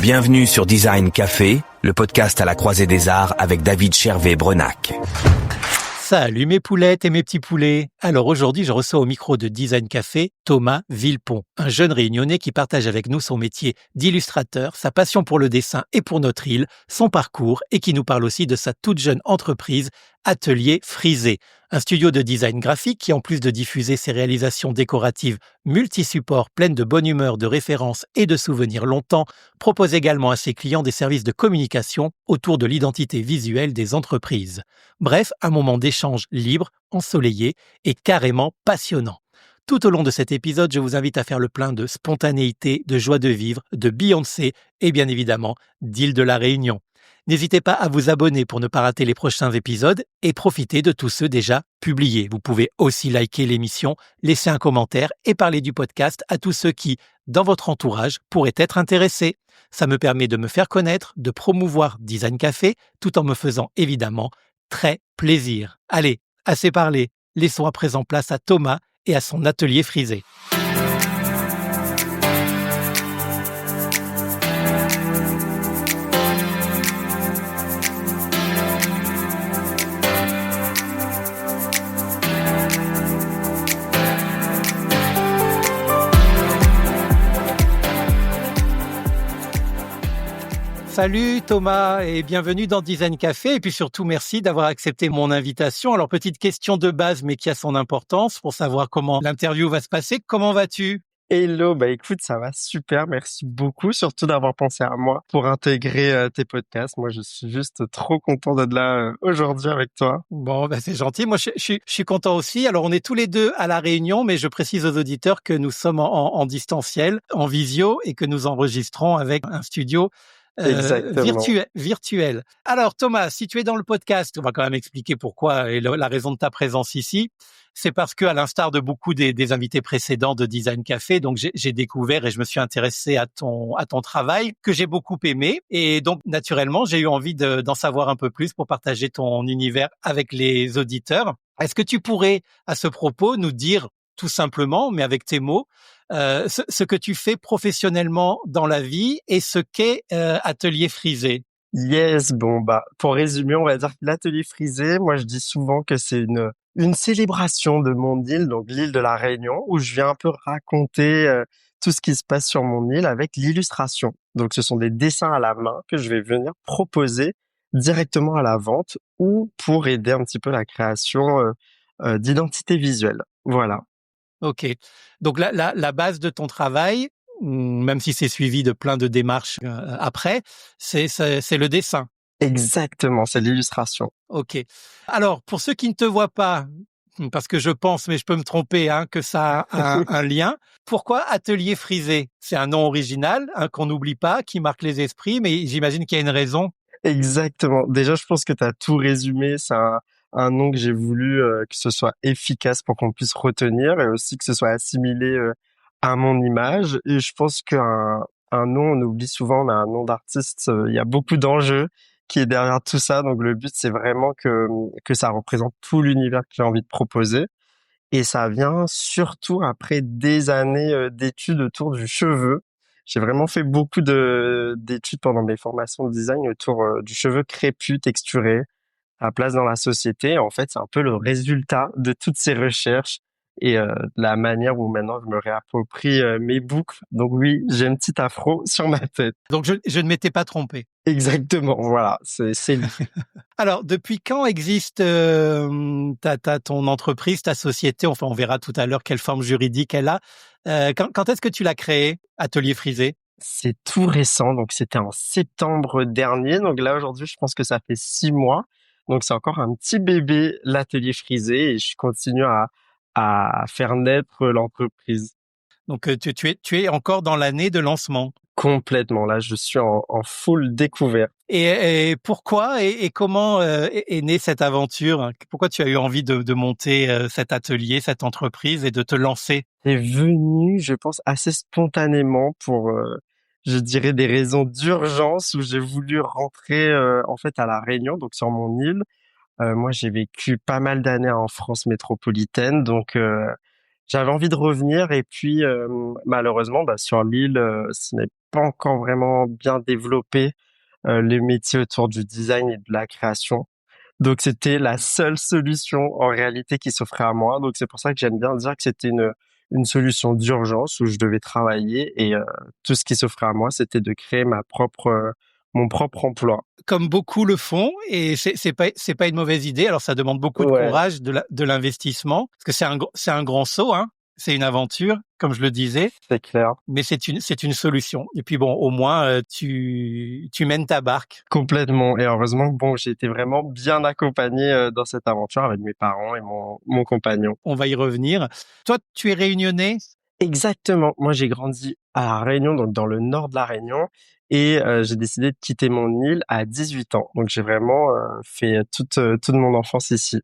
Bienvenue sur Design Café, le podcast à la croisée des arts avec David Chervé-Brenac. Salut mes poulettes et mes petits poulets. Alors aujourd'hui, je reçois au micro de Design Café Thomas Villepont, un jeune réunionnais qui partage avec nous son métier d'illustrateur, sa passion pour le dessin et pour notre île, son parcours et qui nous parle aussi de sa toute jeune entreprise Atelier Frisé, un studio de design graphique qui, en plus de diffuser ses réalisations décoratives multi-supports pleines de bonne humeur, de références et de souvenirs longtemps, propose également à ses clients des services de communication autour de l'identité visuelle des entreprises. Bref, un moment d'échange libre, ensoleillé et carrément passionnant. Tout au long de cet épisode, je vous invite à faire le plein de spontanéité, de joie de vivre, de Beyoncé et bien évidemment d'Île de la Réunion. N'hésitez pas à vous abonner pour ne pas rater les prochains épisodes et profitez de tous ceux déjà publiés. Vous pouvez aussi liker l'émission, laisser un commentaire et parler du podcast à tous ceux qui, dans votre entourage, pourraient être intéressés. Ça me permet de me faire connaître, de promouvoir Design Café, tout en me faisant évidemment très plaisir. Allez, assez parlé, laissons à présent place à Thomas et à son atelier frisé. Salut Thomas et bienvenue dans Design Café et puis surtout merci d'avoir accepté mon invitation. Alors petite question de base mais qui a son importance pour savoir comment l'interview va se passer. Comment vas-tu? Hello, bah écoute, ça va super, merci beaucoup, surtout d'avoir pensé à moi pour intégrer tes podcasts. Moi, je suis juste trop content d'être là aujourd'hui avec toi. Bon, c'est gentil. Moi, je suis content aussi. Alors, on est tous les deux à La Réunion, mais je précise aux auditeurs que nous sommes en distanciel, en visio, et que nous enregistrons avec un studio Exactement. virtuel. Alors, Thomas, si tu es dans le podcast, on va quand même expliquer pourquoi et la raison de ta présence ici. C'est parce que, à l'instar de beaucoup des invités précédents de Design Café, donc j'ai découvert et je me suis intéressé à ton travail que j'ai beaucoup aimé et donc naturellement j'ai eu envie d'en savoir un peu plus pour partager ton univers avec les auditeurs. Est-ce que tu pourrais à ce propos nous dire tout simplement, mais avec tes mots, ce que tu fais professionnellement dans la vie et ce qu'est Atelier Frisé? Yes, bon bah pour résumer, on va dire que l'atelier frisé, moi je dis souvent que c'est une célébration de mon île, donc l'île de la Réunion, où je viens un peu raconter tout ce qui se passe sur mon île avec l'illustration. Donc ce sont des dessins à la main que je vais venir proposer directement à la vente ou pour aider un petit peu la création d'identité visuelle. Voilà. Ok. Donc la base de ton travail, même si c'est suivi de plein de démarches après, c'est le dessin. Exactement, c'est l'illustration. Ok. Alors pour ceux qui ne te voient pas, parce que je pense, mais je peux me tromper, hein, que ça a un lien. Pourquoi Atelier Frisé? C'est un nom original, hein, qu'on n'oublie pas, qui marque les esprits, mais j'imagine qu'il y a une raison. Exactement. Déjà, je pense que tu as tout résumé. C'est un nom que j'ai voulu que ce soit efficace pour qu'on puisse retenir et aussi que ce soit assimilé à mon image. Et je pense un nom, on oublie souvent, on a un nom d'artiste, il y a beaucoup d'enjeux qui est derrière tout ça. Donc le but, c'est vraiment que ça représente tout l'univers que j'ai envie de proposer. Et ça vient surtout après des années d'études autour du cheveu. J'ai vraiment fait beaucoup d'études pendant mes formations de design autour du cheveu crépus, texturé, à place dans la société. En fait, c'est un peu le résultat de toutes ces recherches et de la manière où maintenant je me réapproprie mes boucles. Donc oui, j'ai une petite afro sur ma tête. Donc je ne m'étais pas trompé. Exactement, voilà, c'est lui. Alors, depuis quand existe ton entreprise, ta société? Enfin, on verra tout à l'heure quelle forme juridique elle a. Quand est-ce que tu l'as créée, Atelier Frisé? C'est tout récent, donc c'était en septembre dernier. Donc là, aujourd'hui, je pense que ça fait 6 mois. Donc c'est encore un petit bébé, l'atelier frisé, et je continue à faire naître l'entreprise Donc, tu es encore dans l'année de lancement. complètement. Là, je suis en full découverte. Et pourquoi et comment est née cette aventure? Pourquoi tu as eu envie de monter cet atelier, cette entreprise et de te lancer? C'est venu, je pense, assez spontanément pour, je dirais, des raisons d'urgence où j'ai voulu rentrer, en fait, à La Réunion, donc sur mon île. Moi, j'ai vécu pas mal d'années en France métropolitaine, donc j'avais envie de revenir et puis malheureusement, sur l'île, ce n'est pas encore vraiment bien développé les métiers autour du design et de la création. Donc c'était la seule solution en réalité qui s'offrait à moi. Donc c'est pour ça que j'aime bien dire que c'était une solution d'urgence où je devais travailler et tout ce qui s'offrait à moi, c'était de créer mon propre emploi. Comme beaucoup le font, et c'est pas une mauvaise idée. Alors ça demande beaucoup de Ouais, courage, de l'investissement, parce que c'est un grand saut, hein. C'est une aventure, comme je le disais, c'est clair. mais c'est une solution. Et puis bon, au moins tu mènes ta barque. Complètement. Et heureusement que bon, j'ai été vraiment bien accompagné dans cette aventure avec mes parents et mon compagnon. On va y revenir. Toi, tu es réunionnais. Exactement. Moi, j'ai grandi à La Réunion, donc dans le nord de La Réunion, et j'ai décidé de quitter mon île à 18 ans. Donc, j'ai vraiment fait toute mon enfance ici.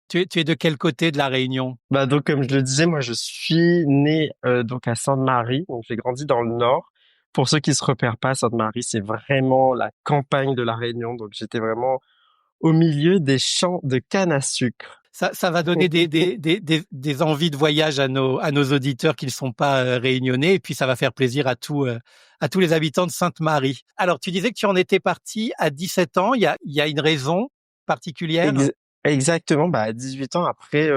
Tu es de quel côté de la Réunion? Donc, comme je le disais, moi, je suis né donc à Sainte-Marie, donc j'ai grandi dans le nord. Pour ceux qui se repèrent pas, Sainte-Marie, c'est vraiment la campagne de La Réunion. Donc, j'étais vraiment au milieu des champs de canne à sucre. Ça va donner des envies de voyage à nos auditeurs qui ne sont pas réunionnais, et puis ça va faire plaisir à tous les habitants de Sainte-Marie. Alors, tu disais que tu en étais parti à 17 ans. Il y a une raison particulière? Ex- Exactement, à 18 ans après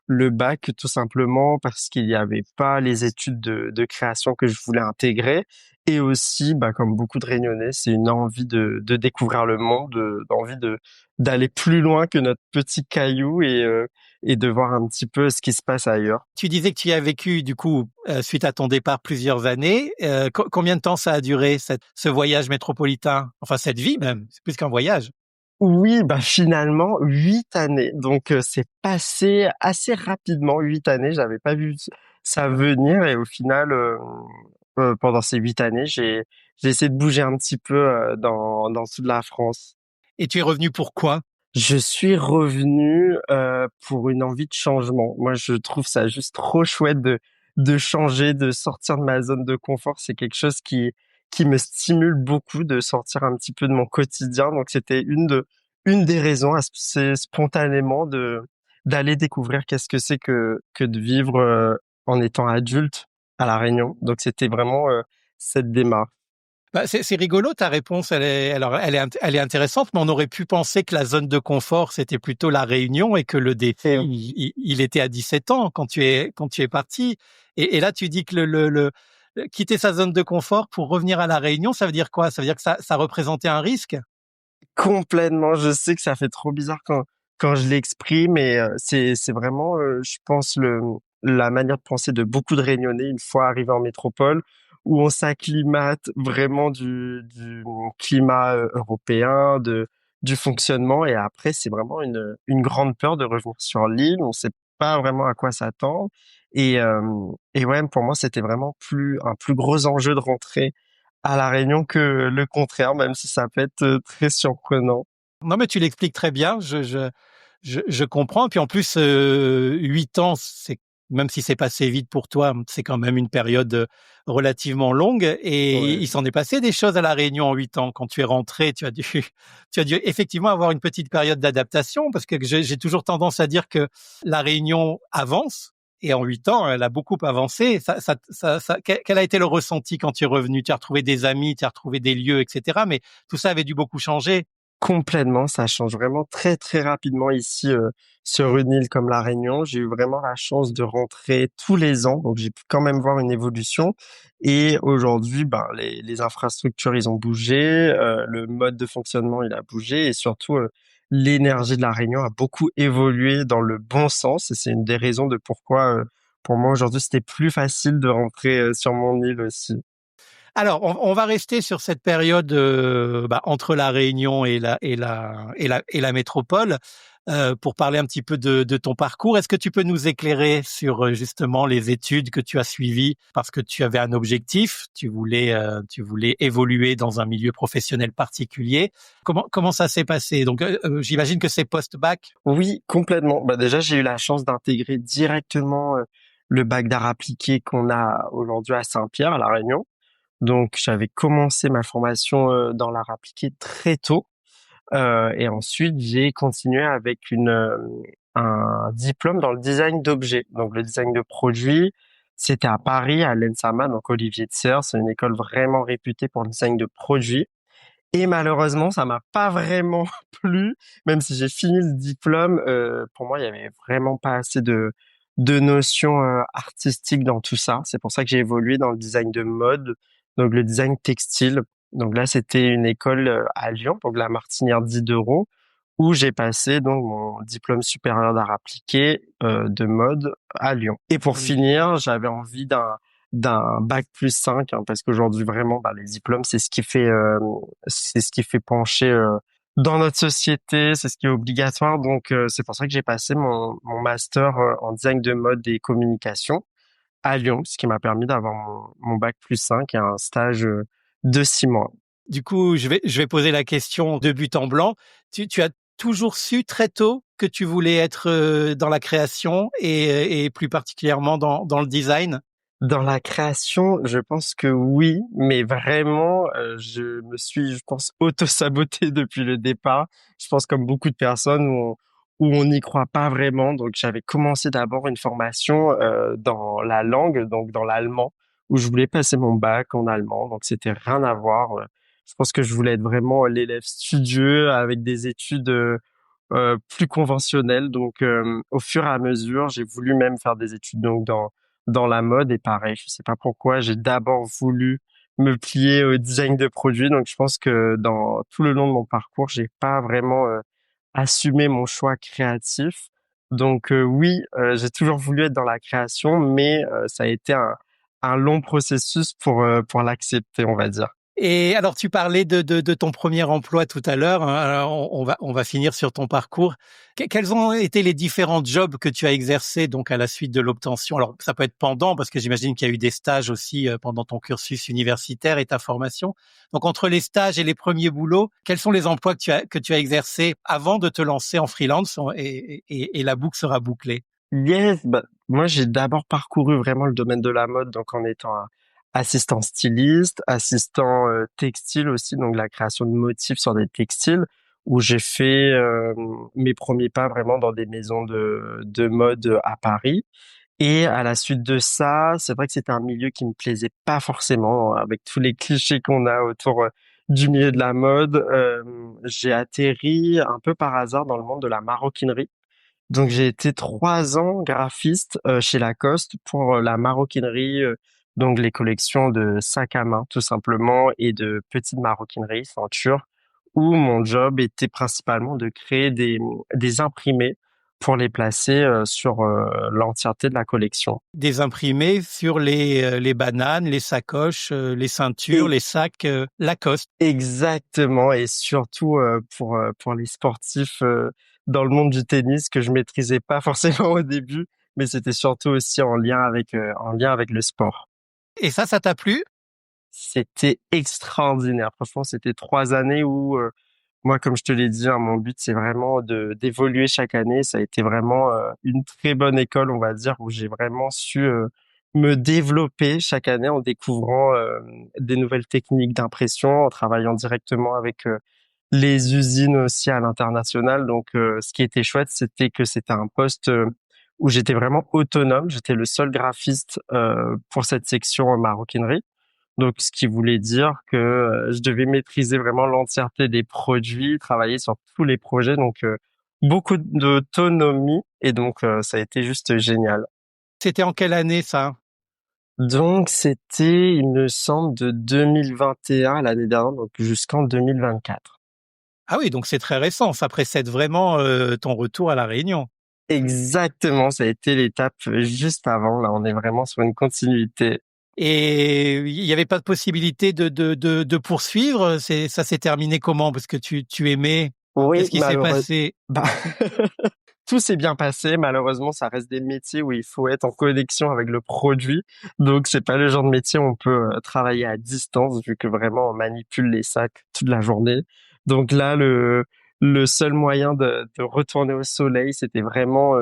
le bac, tout simplement parce qu'il n'y avait pas les études de création que je voulais intégrer. Et aussi, comme beaucoup de Réunionnais, c'est une envie de découvrir le monde, d'envie d'aller plus loin que notre petit caillou et de voir un petit peu ce qui se passe ailleurs. Tu disais que tu y as vécu, du coup, suite à ton départ, plusieurs années. Combien de temps ça a duré, ce voyage métropolitain? Enfin, cette vie même, c'est plus qu'un voyage. Oui, finalement, 8 années. Donc, c'est passé assez rapidement, 8 années. J'avais pas vu ça venir et au final, pendant ces 8 années, j'ai essayé de bouger un petit peu dans toute la France. Et tu es revenu pour quoi? Je suis revenu pour une envie de changement. Moi, je trouve ça juste trop chouette de changer, de sortir de ma zone de confort. C'est quelque chose qui me stimule beaucoup de sortir un petit peu de mon quotidien. Donc, c'était une des raisons assez spontanément d'aller découvrir qu'est-ce que c'est que de vivre en étant adulte à La Réunion. Donc, c'était vraiment cette démarche. C'est rigolo, ta réponse, elle est intéressante, mais on aurait pu penser que la zone de confort, c'était plutôt la Réunion et que le défi, Et il était à 17 ans quand tu es parti. Et là, tu dis que quitter sa zone de confort pour revenir à la Réunion, ça veut dire quoi? Ça veut dire que ça représentait un risque? complètement, je sais que ça fait trop bizarre quand je l'exprime, mais c'est vraiment, je pense la manière de penser de beaucoup de Réunionnais une fois arrivés en métropole, où on s'acclimate vraiment du climat européen, du fonctionnement, et après c'est vraiment une grande peur de revenir sur l'île. On sait pas vraiment à quoi s'attendre, et ouais, pour moi c'était vraiment un plus gros enjeu de rentrer à La Réunion que le contraire, même si ça peut être très surprenant. Non, mais tu l'expliques très bien. Je comprends. Puis en plus, 8 ans, c'est même si c'est passé vite pour toi, c'est quand même une période relativement longue. Et Ouais. il s'en est passé des choses à la Réunion en 8 ans. Quand tu es rentré, tu as dû effectivement avoir une petite période d'adaptation, parce que j'ai toujours tendance à dire que la Réunion avance. Et en 8 ans, elle a beaucoup avancé. Quel a été le ressenti quand tu es revenu? Tu as retrouvé des amis, tu as retrouvé des lieux, etc. Mais tout ça avait dû beaucoup changer. Complètement, ça change vraiment très très rapidement ici sur une île comme La Réunion. J'ai eu vraiment la chance de rentrer tous les ans, donc j'ai pu quand même voir une évolution. Et aujourd'hui, les infrastructures ils ont bougé, le mode de fonctionnement il a bougé et surtout l'énergie de La Réunion a beaucoup évolué dans le bon sens. Et c'est une des raisons de pourquoi pour moi aujourd'hui c'était plus facile de rentrer sur mon île aussi. Alors, on va rester sur cette période entre la Réunion et la métropole pour parler un petit peu de ton parcours. Est-ce que tu peux nous éclairer sur justement les études que tu as suivies parce que tu avais un objectif, tu voulais évoluer dans un milieu professionnel particulier. Comment ça s'est passé? Donc, j'imagine que c'est post-bac. Oui, complètement. Déjà, j'ai eu la chance d'intégrer directement le bac d'art appliqué qu'on a aujourd'hui à Saint-Pierre, à La Réunion. Donc, j'avais commencé ma formation dans l'art appliqué très tôt. Et ensuite, j'ai continué avec un diplôme dans le design d'objets. Donc le design de produits, c'était à Paris, à l'ENSAMA, donc Olivier de Serres. C'est une école vraiment réputée pour le design de produits. Et malheureusement, ça m'a pas vraiment plu, même si j'ai fini le diplôme. Pour moi, il y avait vraiment pas assez de notions artistiques dans tout ça. C'est pour ça que j'ai évolué dans le design de mode, donc le design textile. Donc là, c'était une école à Lyon, donc la Martinière Diderot, où j'ai passé donc mon diplôme supérieur d'art appliqué de mode à Lyon. Et pour finir, j'avais envie d'un bac plus 5 hein, parce qu'aujourd'hui vraiment bah, les diplômes c'est ce qui fait pencher dans notre société, c'est ce qui est obligatoire donc c'est pour ça que j'ai passé mon master en design de mode et communication à Lyon, ce qui m'a permis d'avoir mon bac plus 5 et un stage de 6 mois. Du coup, je vais poser la question de but en blanc. Tu as toujours su très tôt que tu voulais être dans la création et plus particulièrement dans le design? Dans la création, je pense que oui, mais vraiment, je me suis, je pense, auto-saboté depuis le départ. Je pense comme beaucoup de personnes où on n'y croit pas vraiment. Donc, j'avais commencé d'abord une formation dans la langue, donc dans l'allemand, où je voulais passer mon bac en allemand. Donc, c'était rien à voir. Je pense que je voulais être vraiment l'élève studieux avec des études plus conventionnelles. Donc, au fur et à mesure, j'ai voulu même faire des études donc dans la mode et pareil, je sais pas pourquoi, j'ai d'abord voulu me plier au design de produits. Donc, je pense que dans tout le long de mon parcours, j'ai pas vraiment assumé mon choix créatif. Donc, oui, j'ai toujours voulu être dans la création, mais ça a été un long processus pour l'accepter, on va dire. Et alors, tu parlais de ton premier emploi tout à l'heure, hein. Alors, on va finir sur ton parcours. Quels ont été les différents jobs que tu as exercés donc à la suite de l'obtention? Alors, ça peut être pendant, parce que j'imagine qu'il y a eu des stages aussi pendant ton cursus universitaire et ta formation. Donc, entre les stages et les premiers boulots, quels sont les emplois que tu as exercés avant de te lancer en freelance et la boucle sera bouclée? Yes, bah, moi j'ai d'abord parcouru vraiment le domaine de la mode, donc en étant assistant styliste, assistant textile aussi, donc la création de motifs sur des textiles, où j'ai fait mes premiers pas vraiment dans des maisons de mode à Paris. Et à la suite de ça, c'est vrai que c'était un milieu qui me plaisait pas forcément, avec tous les clichés qu'on a autour du milieu de la mode. J'ai atterri un peu par hasard dans le monde de la maroquinerie. Donc j'ai été 3 ans graphiste chez Lacoste pour la maroquinerie, donc les collections de sacs à main tout simplement et de petites maroquineries, ceintures, où mon job était principalement de créer des imprimés pour les placer sur l'entièreté de la collection. Des imprimés sur les bananes, les sacoches, les ceintures, Et les sacs Lacoste. exactement, et surtout pour les sportifs dans le monde du tennis que je maîtrisais pas forcément au début, mais c'était surtout aussi en lien avec le sport. Et ça t'a plu? C'était extraordinaire. Franchement, c'était 3 années où moi, comme je te l'ai dit, hein, mon but c'est vraiment de d'évoluer chaque année. Ça a été vraiment une très bonne école, on va dire, où j'ai vraiment su me développer chaque année en découvrant des nouvelles techniques d'impression, en travaillant directement avec les usines aussi à l'international. Donc, ce qui était chouette, c'était que c'était un poste où j'étais vraiment autonome. J'étais le seul graphiste pour cette section maroquinerie. Donc, ce qui voulait dire que je devais maîtriser vraiment l'entièreté des produits, travailler sur tous les projets. Donc, beaucoup d'autonomie. Et donc, ça a été juste génial. C'était en quelle année ça? Donc, c'était, il me semble, de 2021 à l'année dernière, donc jusqu'en 2024. Ah oui, donc c'est très récent, ça précède vraiment ton retour à La Réunion. Exactement, ça a été l'étape juste avant. Là, on est vraiment sur une continuité. Et il n'y avait pas de possibilité de poursuivre? Ça s'est terminé comment? Parce que tu aimais. Oui, Qu'est-ce qui s'est malheureusement. passé? Bah, tout s'est bien passé. Malheureusement, ça reste des métiers où il faut être en connexion avec le produit. Donc, c'est pas le genre de métier où on peut travailler à distance, vu que vraiment on manipule les sacs toute la journée. Donc là, le seul moyen de retourner au soleil, c'était vraiment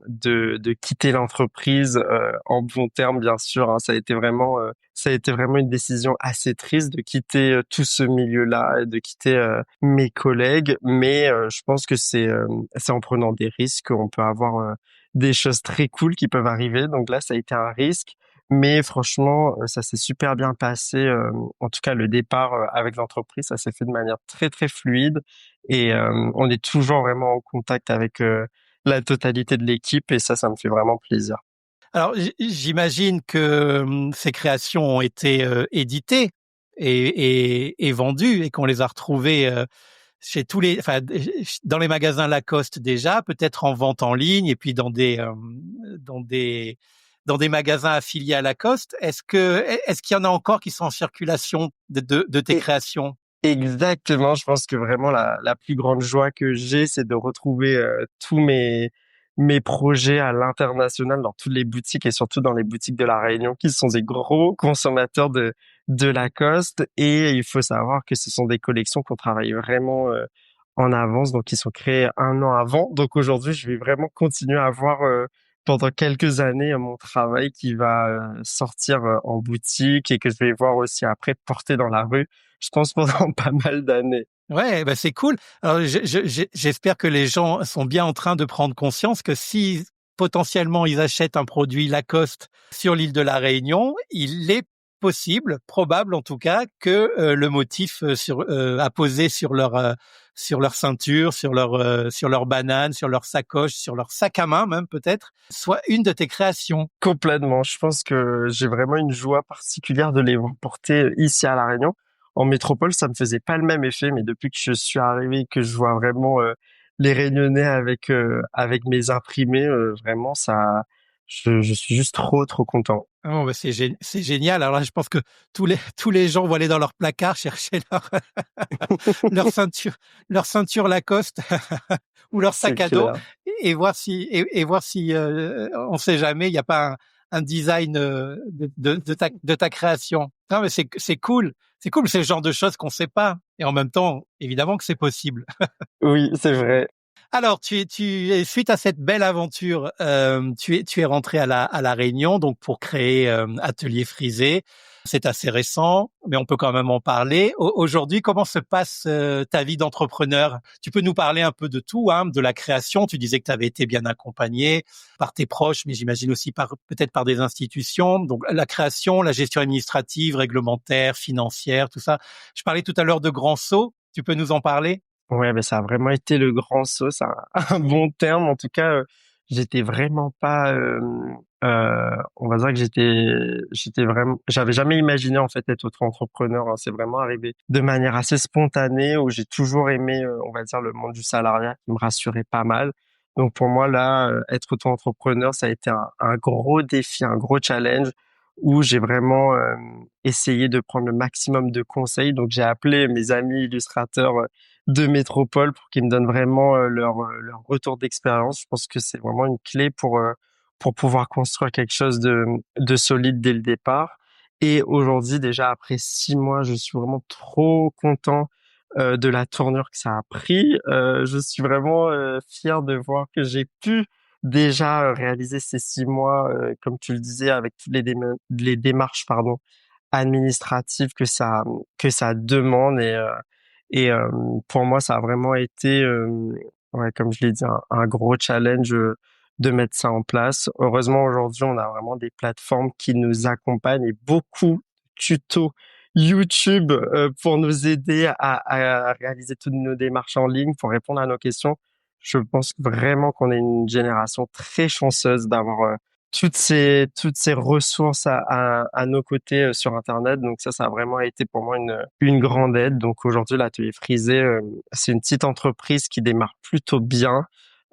de quitter l'entreprise en bon terme, bien sûr. Hein. Ça a été vraiment une décision assez triste de quitter tout ce milieu-là, et de quitter mes collègues. Mais je pense que c'est en prenant des risques qu'on peut avoir des choses très cool qui peuvent arriver. Donc là, ça a été un risque. Mais franchement, ça s'est super bien passé. En tout cas, le départ avec l'entreprise, ça s'est fait de manière très, très fluide. Et on est toujours vraiment en contact avec la totalité de l'équipe et ça me fait vraiment plaisir. Alors, j'imagine que ces créations ont été éditées et vendues et qu'on les a retrouvées chez dans les magasins Lacoste déjà, peut-être en vente en ligne et puis dans des dans des magasins affiliés à Lacoste. Est-ce qu'il y en a encore qui sont en circulation de tes Et créations? exactement, je pense que vraiment la plus grande joie que j'ai, c'est de retrouver tous mes projets à l'international dans toutes les boutiques et surtout dans les boutiques de La Réunion qui sont des gros consommateurs de Lacoste et il faut savoir que ce sont des collections qu'on travaille vraiment en avance, donc qui sont créées un an avant. Donc aujourd'hui, je vais vraiment continuer à avoir pendant quelques années mon travail qui va sortir en boutique et que je vais voir aussi après porter dans la rue je pense pendant pas mal d'années. Ouais, bah c'est cool. Alors j'espère que les gens sont bien en train de prendre conscience que si potentiellement ils achètent un produit Lacoste sur l'île de la Réunion, il est possible, probable en tout cas, que le motif apposé sur leur ceinture, sur leur banane, sur leur sacoche, sur leur sac à main même peut-être, soit une de tes créations. Complètement. Je pense que j'ai vraiment une joie particulière de les voir porter ici à La Réunion. En métropole, ça me faisait pas le même effet, mais depuis que je suis arrivé et que je vois vraiment les Réunionnais avec mes imprimés, vraiment je suis juste trop content. Ah bon, bah c'est génial. Alors là, je pense que tous les gens vont aller dans leur placard chercher leur ceinture, leur ceinture Lacoste ou leur C'est sac à dos clair. et voir si on sait jamais, il n'y a pas un design de ta création. Non, mais c'est cool, c'est le genre de choses qu'on sait pas et en même temps, évidemment que c'est possible. Oui, c'est vrai. Alors, suite à cette belle aventure, tu es rentré à la Réunion, donc pour créer Atelier Frisé. C'est assez récent, mais on peut quand même en parler. Aujourd'hui, comment se passe ta vie d'entrepreneur? Tu peux nous parler un peu de tout, hein, de la création. Tu disais que tu avais été bien accompagné par tes proches, mais j'imagine aussi peut-être par des institutions. Donc la création, la gestion administrative, réglementaire, financière, tout ça. Je parlais tout à l'heure de grands sauts. Tu peux nous en parler? Ouais, ben ça a vraiment été le grand saut, c'est un, un bon terme. En tout cas, j'étais vraiment pas, on va dire que j'étais vraiment, j'avais jamais imaginé en fait être auto-entrepreneur. Hein. C'est vraiment arrivé de manière assez spontanée où j'ai toujours aimé, on va dire le monde du salariat qui me rassurait pas mal. Donc pour moi là, être auto-entrepreneur, ça a été un gros défi, un gros challenge où j'ai vraiment essayé de prendre le maximum de conseils. Donc j'ai appelé mes amis illustrateurs de métropole pour qu'ils me donnent vraiment leur retour d'expérience. Je pense que c'est vraiment une clé pour pouvoir construire quelque chose de solide dès le départ. Et aujourd'hui, déjà après 6 mois, je suis vraiment trop content de la tournure que ça a pris. Je suis vraiment fier de voir que j'ai pu déjà réaliser ces 6 mois, comme tu le disais, avec toutes les démarches, pardon, administratives que ça demande et pour moi, ça a vraiment été, ouais, comme je l'ai dit, un gros challenge de mettre ça en place. Heureusement, aujourd'hui, on a vraiment des plateformes qui nous accompagnent et beaucoup de tutos YouTube pour nous aider à réaliser toutes nos démarches en ligne, pour répondre à nos questions. Je pense vraiment qu'on est une génération très chanceuse d'avoir toutes ces ressources à nos côtés sur Internet. Donc ça a vraiment été pour moi une grande aide. Donc aujourd'hui, l'Atelier Frisé, c'est une petite entreprise qui démarre plutôt bien.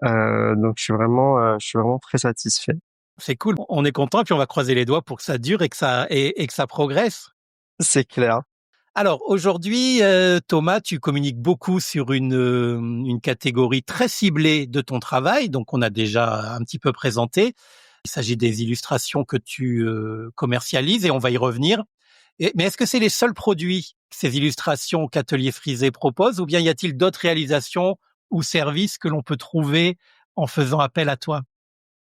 Donc je suis vraiment très satisfait. C'est cool. On est content et puis on va croiser les doigts pour que ça dure et que ça progresse. C'est clair. Alors aujourd'hui, Thomas, tu communiques beaucoup sur une catégorie très ciblée de ton travail, donc on a déjà un petit peu présenté. Il s'agit des illustrations que tu commercialises et on va y revenir. Mais est-ce que c'est les seuls produits, ces illustrations qu'Atelier Frisé propose, ou bien y a-t-il d'autres réalisations ou services que l'on peut trouver en faisant appel à toi?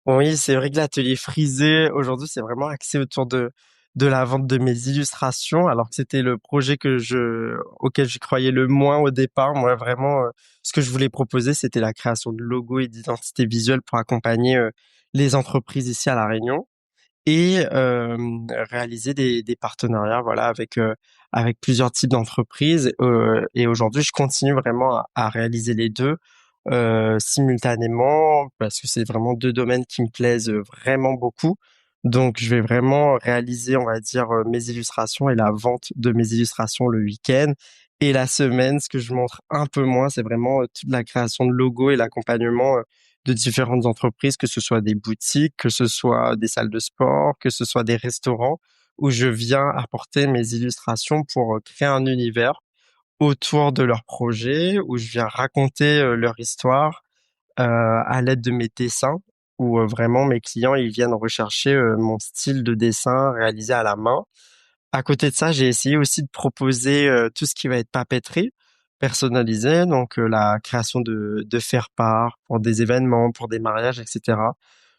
Oui, c'est vrai que l'atelier frisé, aujourd'hui, c'est vraiment axé autour de la vente de mes illustrations, alors que c'était le projet auquel je croyais le moins au départ. Moi, vraiment, ce que je voulais proposer, c'était la création de logos et d'identités visuelles pour accompagner, les entreprises ici à La Réunion. Et réaliser des partenariats, voilà, avec plusieurs types d'entreprises. Et aujourd'hui, je continue vraiment à réaliser les 2 simultanément parce que c'est vraiment 2 domaines qui me plaisent, vraiment beaucoup. Donc je vais vraiment réaliser, on va dire, mes illustrations et la vente de mes illustrations le week-end. Et la semaine, ce que je montre un peu moins, c'est vraiment, toute la création de logos et l'accompagnement, de différentes entreprises, que ce soit des boutiques, que ce soit des salles de sport, que ce soit des restaurants, où je viens apporter mes illustrations pour créer un univers autour de leur projet, où je viens raconter leur histoire à l'aide de mes dessins, où vraiment mes clients ils viennent rechercher mon style de dessin réalisé à la main. À côté de ça, j'ai essayé aussi de proposer, tout ce qui va être papeterie personnalisée, donc la création de faire-part pour des événements, pour des mariages et cetera.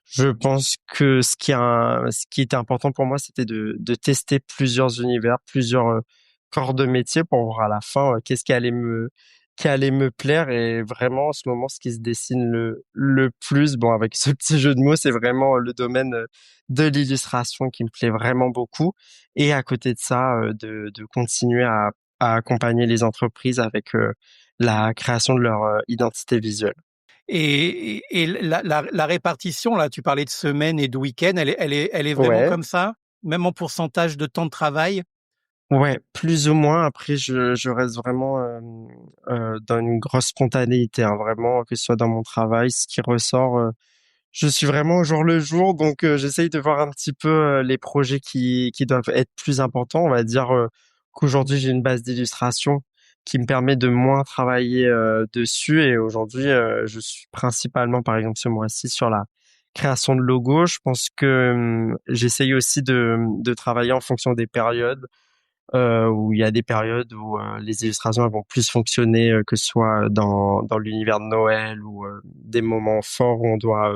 Je pense que ce qui était important pour moi, c'était de tester plusieurs univers, plusieurs, corps de métier pour voir à la fin, qu'est-ce qui allait me plaire. Et vraiment en ce moment, ce qui se dessine le plus, bon avec ce petit jeu de mots, c'est vraiment le domaine, de l'illustration qui me plaît vraiment beaucoup. Et à côté de ça, de continuer à accompagner les entreprises avec, la création de leur, identité visuelle. Et la répartition, là, tu parlais de semaine et de week-end, elle est vraiment Ouais, comme ça? Même en pourcentage de temps de travail? ouais, plus ou moins. Après, je reste vraiment, dans une grosse spontanéité, hein, vraiment, que ce soit dans mon travail, ce qui ressort, je suis vraiment au jour le jour, donc j'essaye de voir un petit peu, les projets qui doivent être plus importants. On va dire, qu'aujourd'hui, j'ai une base d'illustration qui me permet de moins travailler, dessus. Et aujourd'hui, je suis principalement, par exemple, ce mois-ci, sur la création de logos. Je pense que, j'essaye aussi de travailler en fonction des périodes, où il y a des périodes où, les illustrations elles vont plus fonctionner, que ce soit dans l'univers de Noël ou, des moments forts où on doit,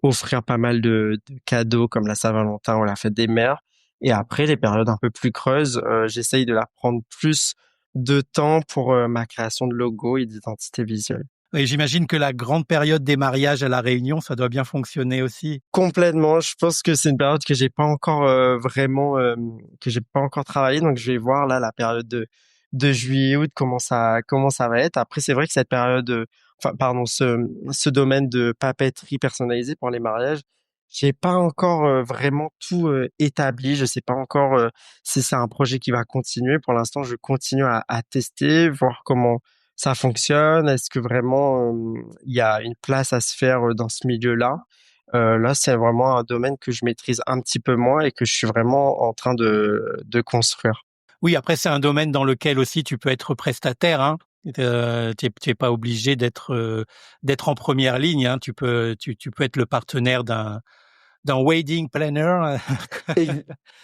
offrir pas mal de cadeaux comme la Saint-Valentin ou la fête des mères. Et après, les périodes un peu plus creuses, j'essaye de leur prendre plus de temps pour, ma création de logo et d'identité visuelle. Et j'imagine que la grande période des mariages à La Réunion, ça doit bien fonctionner aussi? Complètement, je pense que c'est une période que j'ai pas encore, vraiment, que j'ai pas encore travaillé, donc je vais voir là la période de juillet-août comment ça va être. Après c'est vrai que cette période, enfin pardon, ce domaine de papeterie personnalisée pour les mariages, j'ai pas encore, vraiment tout, établi. Je sais pas encore, si c'est un projet qui va continuer. Pour l'instant, je continue à tester, voir comment ça fonctionne. Est-ce que vraiment, il y a une place à se faire, dans ce milieu-là? Là, c'est vraiment un domaine que je maîtrise un petit peu moins et que je suis vraiment en train de construire. Oui, après, c'est un domaine dans lequel aussi tu peux être prestataire, hein. Tu es pas obligé d'être en première ligne, hein. Tu peux être le partenaire d'un wedding planner,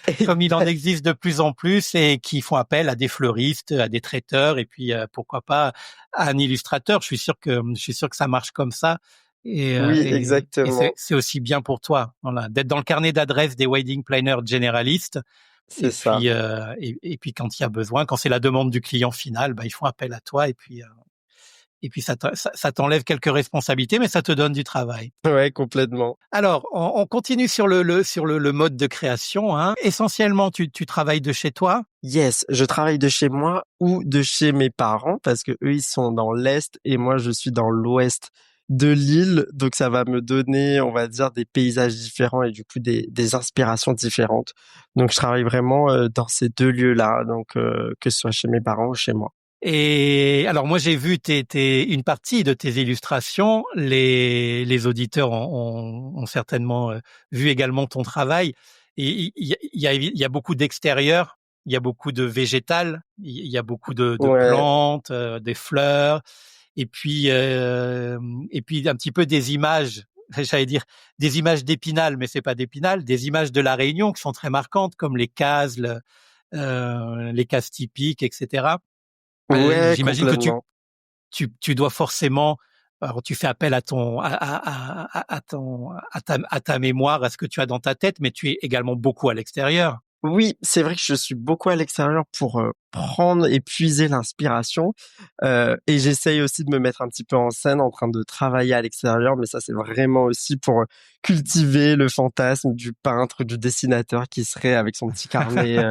Ex comme il en exact. existe de plus en plus et qui font appel à des fleuristes, à des traiteurs et puis, pourquoi pas à un illustrateur. Je suis sûr que ça marche comme ça et heu Oui, et et c'est exactement, c'est aussi bien pour toi, voilà, d'être dans le carnet d'adresses des wedding planners généralistes c'est ça. et puis quand il y a besoin, quand c'est la demande du client final, bah, ils font appel à toi et puis ça t'enlève quelques responsabilités, mais ça te donne du travail. Ouais, complètement. Alors, on continue sur le mode de création, hein. Essentiellement, tu travailles de chez toi? Yes, je travaille de chez moi ou de chez mes parents parce que eux ils sont dans l'est et moi je suis dans l'ouest de l'île, donc ça va me donner, on va dire, des paysages différents et du coup des inspirations différentes. Donc je travaille vraiment, dans ces 2 lieux-là, donc que ce soit chez mes parents ou chez moi. Et alors moi j'ai vu une partie de tes illustrations. Les auditeurs ont certainement vu également ton travail. Et il y a beaucoup d'extérieur, il y a beaucoup de végétal, il y a beaucoup de Ouais, plantes, des fleurs, et puis un petit peu des images. J'allais dire des images d'Épinal, mais c'est pas d'Épinal, des images de la Réunion qui sont très marquantes, comme les cases typiques, etc. ouais, J'imagine que tu complètement. tu dois forcément, alors tu fais appel à ta mémoire, à ce que tu as dans ta tête, mais tu es également beaucoup à l'extérieur. Oui, c'est vrai que je suis beaucoup à l'extérieur pour prendre et puiser l'inspiration. Et j'essaye aussi de me mettre un petit peu en scène en train de travailler à l'extérieur, mais ça, c'est vraiment aussi pour cultiver le fantasme du peintre, du dessinateur qui serait avec son petit carnet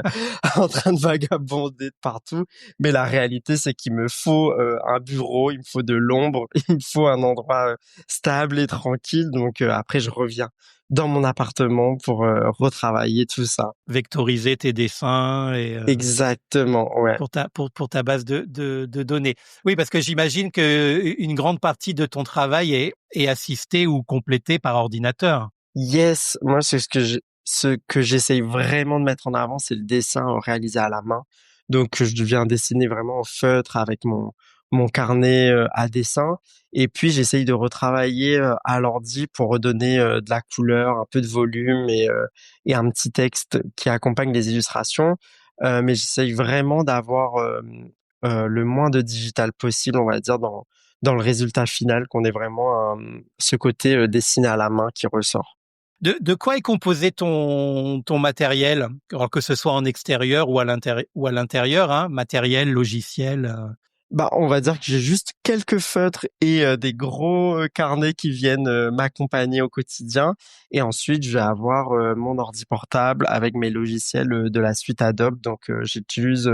en train de vagabonder de partout. Mais la réalité, c'est qu'il me faut un bureau, il me faut de l'ombre, il me faut un endroit stable et tranquille. Donc après, je reviens dans mon appartement pour retravailler tout ça. Vectoriser tes dessins et Exactement, ouais. pour ta base de données. Oui, parce que j'imagine que une grande partie de ton travail est assistée ou complétée par ordinateur. Yes, moi c'est ce que j'essaye vraiment de mettre en avant, c'est le dessin réalisé à la main. Donc je viens dessiner vraiment au feutre avec mon carnet à dessin et puis j'essaye de retravailler à l'ordi pour redonner de la couleur, un peu de volume et un petit texte qui accompagne les illustrations. Mais j'essaye vraiment d'avoir le moins de digital possible, on va dire dans le résultat final, qu'on ait vraiment ce côté dessiné à la main qui ressort. De quoi est composé ton matériel? Alors que ce soit en extérieur ou à l'intérieur, hein, matériel, logiciel. Bah, on va dire que j'ai juste quelques feutres et des gros carnets qui viennent m'accompagner au quotidien. Et ensuite, je vais avoir mon ordi portable avec mes logiciels de la suite Adobe. Donc, j'utilise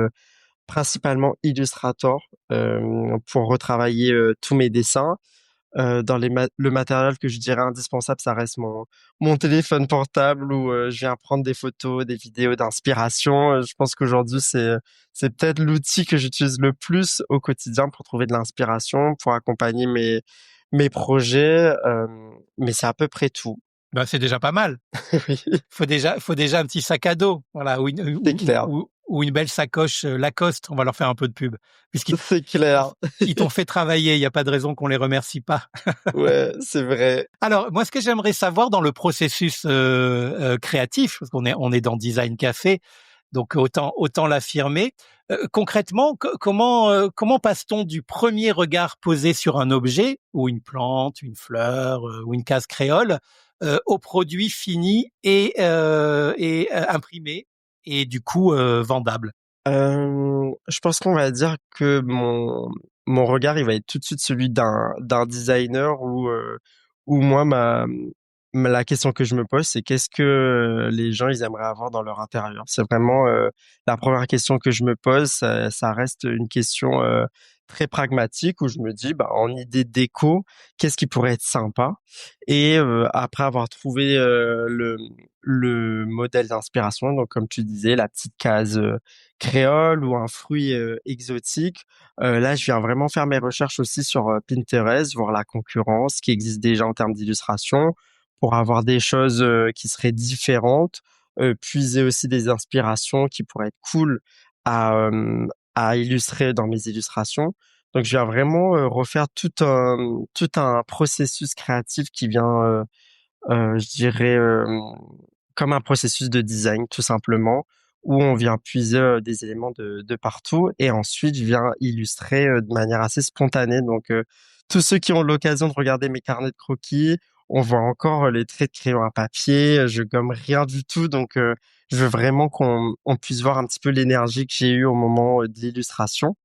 principalement Illustrator pour retravailler tous mes dessins. Dans le matériel que je dirais indispensable, ça reste mon téléphone portable où je viens prendre des photos, des vidéos d'inspiration. Je pense qu'aujourd'hui, c'est peut-être l'outil que j'utilise le plus au quotidien pour trouver de l'inspiration, pour accompagner mes projets, mais c'est à peu près tout. Ben, c'est déjà pas mal. Oui, Faut déjà un petit sac à dos, voilà, c'est clair. ou une belle sacoche Lacoste. On va leur faire un peu de pub, puisqu'ils C'est clair. ils t'ont fait travailler. Il n'y a pas de raison qu'on les remercie pas. Ouais, c'est vrai. Alors, moi, ce que j'aimerais savoir dans le processus créatif, parce on est dans Design Café, donc autant l'affirmer. Concrètement, comment passe-t-on du premier regard posé sur un objet, ou une plante, une fleur, ou une case créole, au produit fini et imprimé et du coup vendable? Je pense qu'on va dire que mon regard, il va être tout de suite celui d'un designer où moi, la question que je me pose, c'est qu'est-ce que les gens, ils aimeraient avoir dans leur intérieur? C'est vraiment la première question que je me pose. Ça reste une question très pragmatique où je me dis, bah, en idée déco, qu'est-ce qui pourrait être sympa? Et après avoir trouvé le modèle d'inspiration, donc comme tu disais, la petite case créole ou un fruit exotique. Là, je viens vraiment faire mes recherches aussi sur Pinterest, voir la concurrence qui existe déjà en termes d'illustration pour avoir des choses qui seraient différentes, puiser aussi des inspirations qui pourraient être cool à illustrer dans mes illustrations. Donc, je viens vraiment refaire tout un processus créatif qui vient, je dirais, comme un processus de design, tout simplement, où on vient puiser des éléments de partout et ensuite je viens illustrer de manière assez spontanée. Donc, tous ceux qui ont l'occasion de regarder mes carnets de croquis, on voit encore les traits de crayon à papier. Je gomme rien du tout, donc je veux vraiment qu'on puisse voir un petit peu l'énergie que j'ai eue au moment de l'illustration.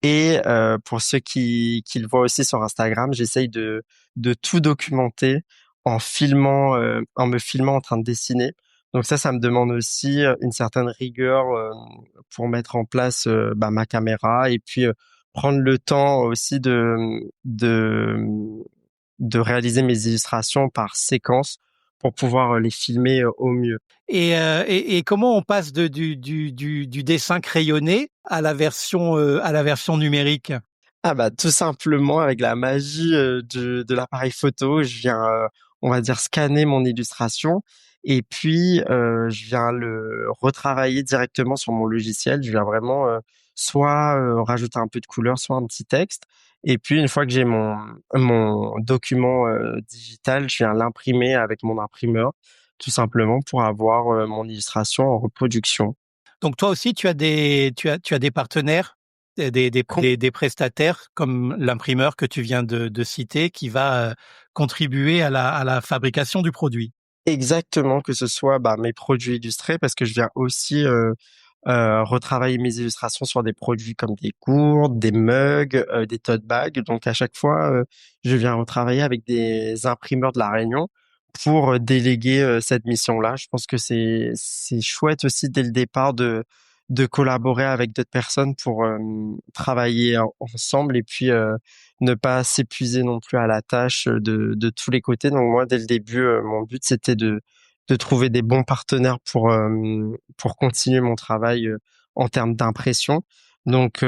Et pour ceux qui le voient aussi sur Instagram, j'essaye de tout documenter en me filmant en train de dessiner. Donc ça me demande aussi une certaine rigueur pour mettre en place bah, ma caméra et puis prendre le temps aussi de réaliser mes illustrations par séquence pour pouvoir les filmer au mieux. Et comment on passe du dessin crayonné à la version numérique? Ah bah tout simplement avec la magie de l'appareil photo, je viens, on va dire, scanner mon illustration et puis je viens le retravailler directement sur mon logiciel. Je viens vraiment soit rajouter un peu de couleur, soit un petit texte. Et puis une fois que j'ai mon document digital, je viens l'imprimer avec mon imprimeur, tout simplement pour avoir mon illustration en reproduction. Donc toi aussi, tu as des partenaires des prestataires comme l'imprimeur que tu viens de citer qui va contribuer à la fabrication du produit. Exactement, que ce soit mes produits illustrés, parce que je viens aussi retravailler mes illustrations sur des produits comme des gourdes, des mugs, des tote bags. Donc à chaque fois, je viens retravailler avec des imprimeurs de La Réunion pour déléguer cette mission-là. Je pense que c'est chouette aussi dès le départ de collaborer avec d'autres personnes pour travailler ensemble et puis ne pas s'épuiser non plus à la tâche de tous les côtés. Donc moi, dès le début, mon but c'était de trouver des bons partenaires pour continuer mon travail en termes d'impression. Donc,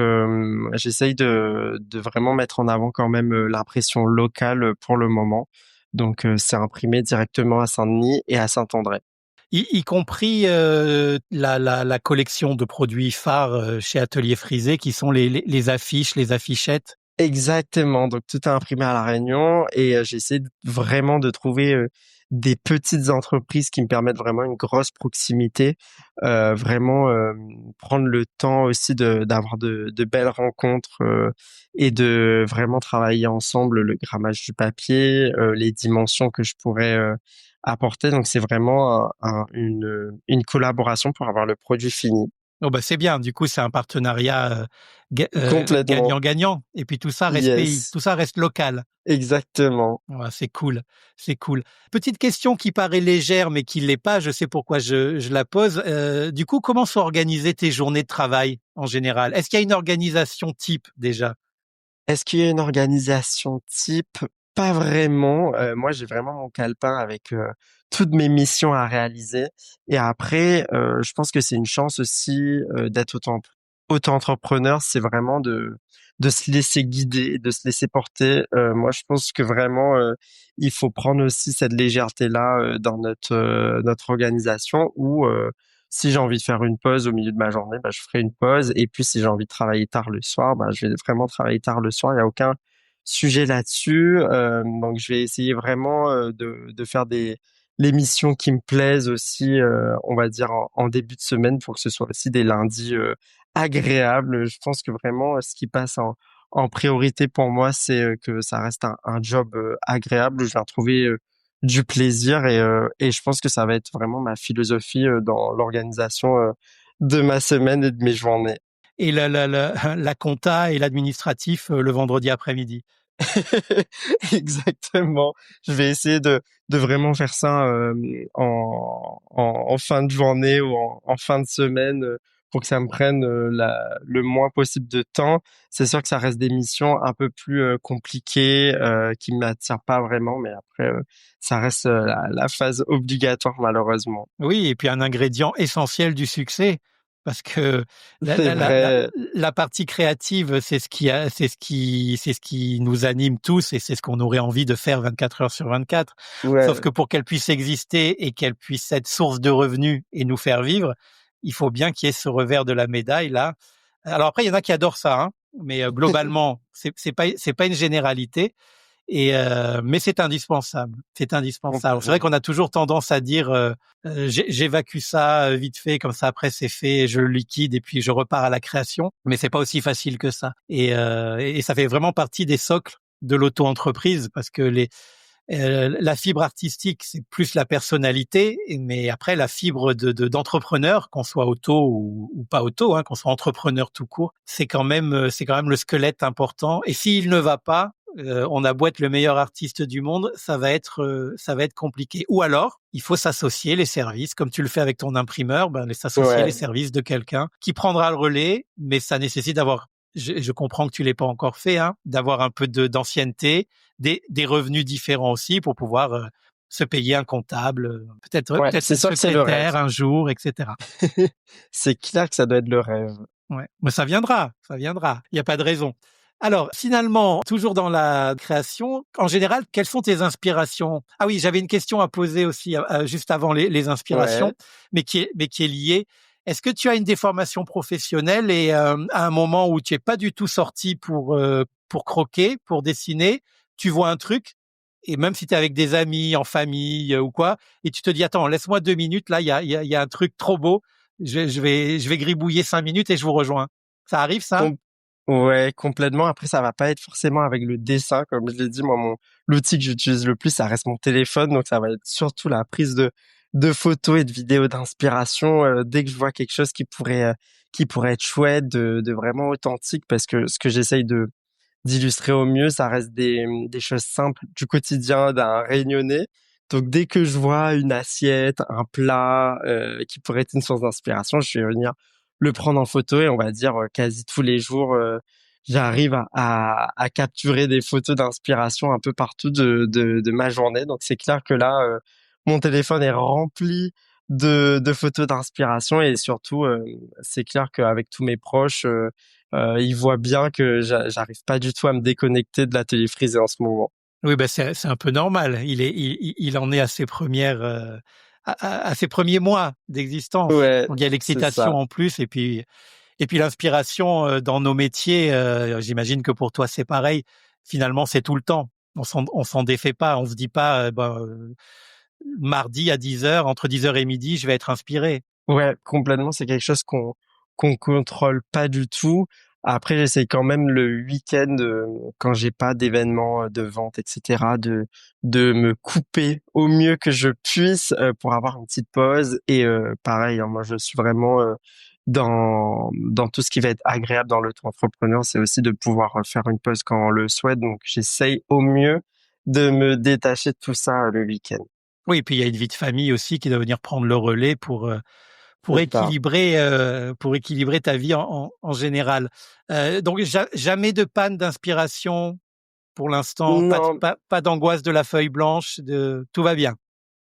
j'essaye de vraiment mettre en avant quand même l'impression locale pour le moment. Donc, c'est imprimé directement à Saint-Denis et à Saint-André. Y compris la collection de produits phares chez Atelier Frisé qui sont les affiches, les affichettes. Exactement. Donc, tout est imprimé à La Réunion et j'essaie vraiment de trouver des petites entreprises qui me permettent vraiment une grosse proximité, vraiment prendre le temps aussi d'avoir de belles rencontres et de vraiment travailler ensemble le grammage du papier, les dimensions que je pourrais apporter. Donc, c'est vraiment une collaboration pour avoir le produit fini. Oh bah c'est bien, du coup c'est un partenariat Complètement. gagnant-gagnant et puis tout ça reste pays, Yes. tout ça reste local. Exactement. Ouais, c'est cool, c'est cool. Petite question qui paraît légère mais qui l'est pas, je sais pourquoi je la pose. Du coup, comment sont organisées tes journées de travail en général? Est-ce qu'il y a une organisation type déjà? Est-ce qu'il y a une organisation type? Pas vraiment. Moi, j'ai vraiment mon calepin avec toutes mes missions à réaliser. Et après, je pense que c'est une chance aussi d'être auto-entrepreneur, c'est vraiment de se laisser guider, de se laisser porter. Moi, je pense que vraiment, il faut prendre aussi cette légèreté-là dans notre organisation où si j'ai envie de faire une pause au milieu de ma journée, je ferai une pause. Et puis, si j'ai envie de travailler tard le soir, je vais vraiment travailler tard le soir. Il n'y a aucun sujet là-dessus. Donc, je vais essayer vraiment de faire les missions qui me plaisent aussi, on va dire, en début de semaine pour que ce soit aussi des lundis agréables. Je pense que vraiment, ce qui passe en priorité pour moi, c'est que ça reste un job agréable où je vais retrouver du plaisir et je pense que ça va être vraiment ma philosophie dans l'organisation de ma semaine et de mes journées. Et la compta et l'administratif le vendredi après-midi. Exactement. Je vais essayer de vraiment faire ça en fin de journée ou en fin de semaine pour que ça me prenne le moins possible de temps. C'est sûr que ça reste des missions un peu plus compliquées qui m'attirent pas vraiment, mais après ça reste la phase obligatoire malheureusement. Oui, et puis un ingrédient essentiel du succès, parce que la, C'est la, la, la, vrai. la partie créative, c'est ce qui nous anime tous et c'est ce qu'on aurait envie de faire 24 heures sur 24. Sauf Ouais. que pour qu'elle puisse exister et qu'elle puisse être source de revenus et nous faire vivre, il faut bien qu'il y ait ce revers de la médaille là. Alors après, il y en a qui adorent ça, hein, mais globalement, c'est pas une généralité. Et mais c'est indispensable, c'est indispensable. C'est vrai qu'on a toujours tendance à dire j'évacue ça vite fait, comme ça après c'est fait, je le liquide et puis je repars à la création. Mais c'est pas aussi facile que ça. Et ça fait vraiment partie des socles de l'auto-entreprise parce que la fibre artistique c'est plus la personnalité, mais après la fibre d'entrepreneur, qu'on soit auto ou pas auto, hein, qu'on soit entrepreneur tout court, c'est quand même le squelette important. Et s'il ne va pas, on a beau être le meilleur artiste du monde, ça va être compliqué. Ou alors, il faut s'associer les services, comme tu le fais avec ton imprimeur, s'associer les Ouais. services de quelqu'un qui prendra le relais, mais ça nécessite d'avoir, je comprends que tu l'aies pas encore fait, hein, d'avoir un peu d'ancienneté, des revenus différents aussi pour pouvoir se payer un comptable, Ouais, peut-être c'est une sûr que c'est le rêve. secrétaire un jour, etc. C'est clair que ça doit être le rêve. Ouais, mais ça viendra, ça viendra. Il n'y a pas de raison. Alors, finalement, toujours dans la création, en général, quelles sont tes inspirations? Ah oui, j'avais une question à poser aussi juste avant les inspirations, Ouais. mais qui est liée. Est-ce que tu as une déformation professionnelle et à un moment où tu es pas du tout sorti pour croquer, pour dessiner, tu vois un truc et même si tu es avec des amis, en famille ou quoi, et tu te dis attends, laisse-moi 2 minutes, là, il y a un truc trop beau, je vais gribouiller 5 minutes et je vous rejoins. Ça arrive ça? Ouais, complètement. Après, ça va pas être forcément avec le dessin, comme je l'ai dit. Moi, l'outil que j'utilise le plus, ça reste mon téléphone. Donc, ça va être surtout la prise de photos et de vidéos d'inspiration. Dès que je vois quelque chose qui pourrait être chouette, de vraiment authentique, parce que ce que j'essaye d'illustrer au mieux, ça reste des choses simples du quotidien d'un Réunionnais. Donc, dès que je vois une assiette, un plat, qui pourrait être une source d'inspiration, je vais venir le prendre en photo et on va dire quasi tous les jours, j'arrive à capturer des photos d'inspiration un peu partout de ma journée. Donc, c'est clair que là, mon téléphone est rempli de photos d'inspiration et surtout, c'est clair qu'avec tous mes proches, ils voient bien que j'arrive pas du tout à me déconnecter de l'atelier frisé en ce moment. Oui, bah, c'est un peu normal. Il en est à ses premières, à ses premiers mois d'existence. Ouais, Donc il y a c'est l'excitation ça. en plus et puis l'inspiration, dans nos métiers, j'imagine que pour toi c'est pareil. Finalement, c'est tout le temps. On s'en défait pas. On se dit pas, mardi à 10 heures, entre 10 heures et midi, je vais être inspiré. Ouais, complètement. C'est quelque chose qu'on contrôle pas du tout. Après, j'essaie quand même le week-end, quand j'ai pas d'événements de vente, etc., de me couper au mieux que je puisse pour avoir une petite pause. Et pareil, hein, moi, je suis vraiment dans tout ce qui va être agréable dans l'auto-entrepreneur, c'est aussi de pouvoir faire une pause quand on le souhaite. Donc, j'essaye au mieux de me détacher de tout ça le week-end. Oui, et puis il y a une vie de famille aussi qui doit venir prendre le relais C'est ça. pour équilibrer ta vie en général. Donc jamais de panne d'inspiration pour l'instant, Non, pas d'angoisse de la feuille blanche, tout va bien.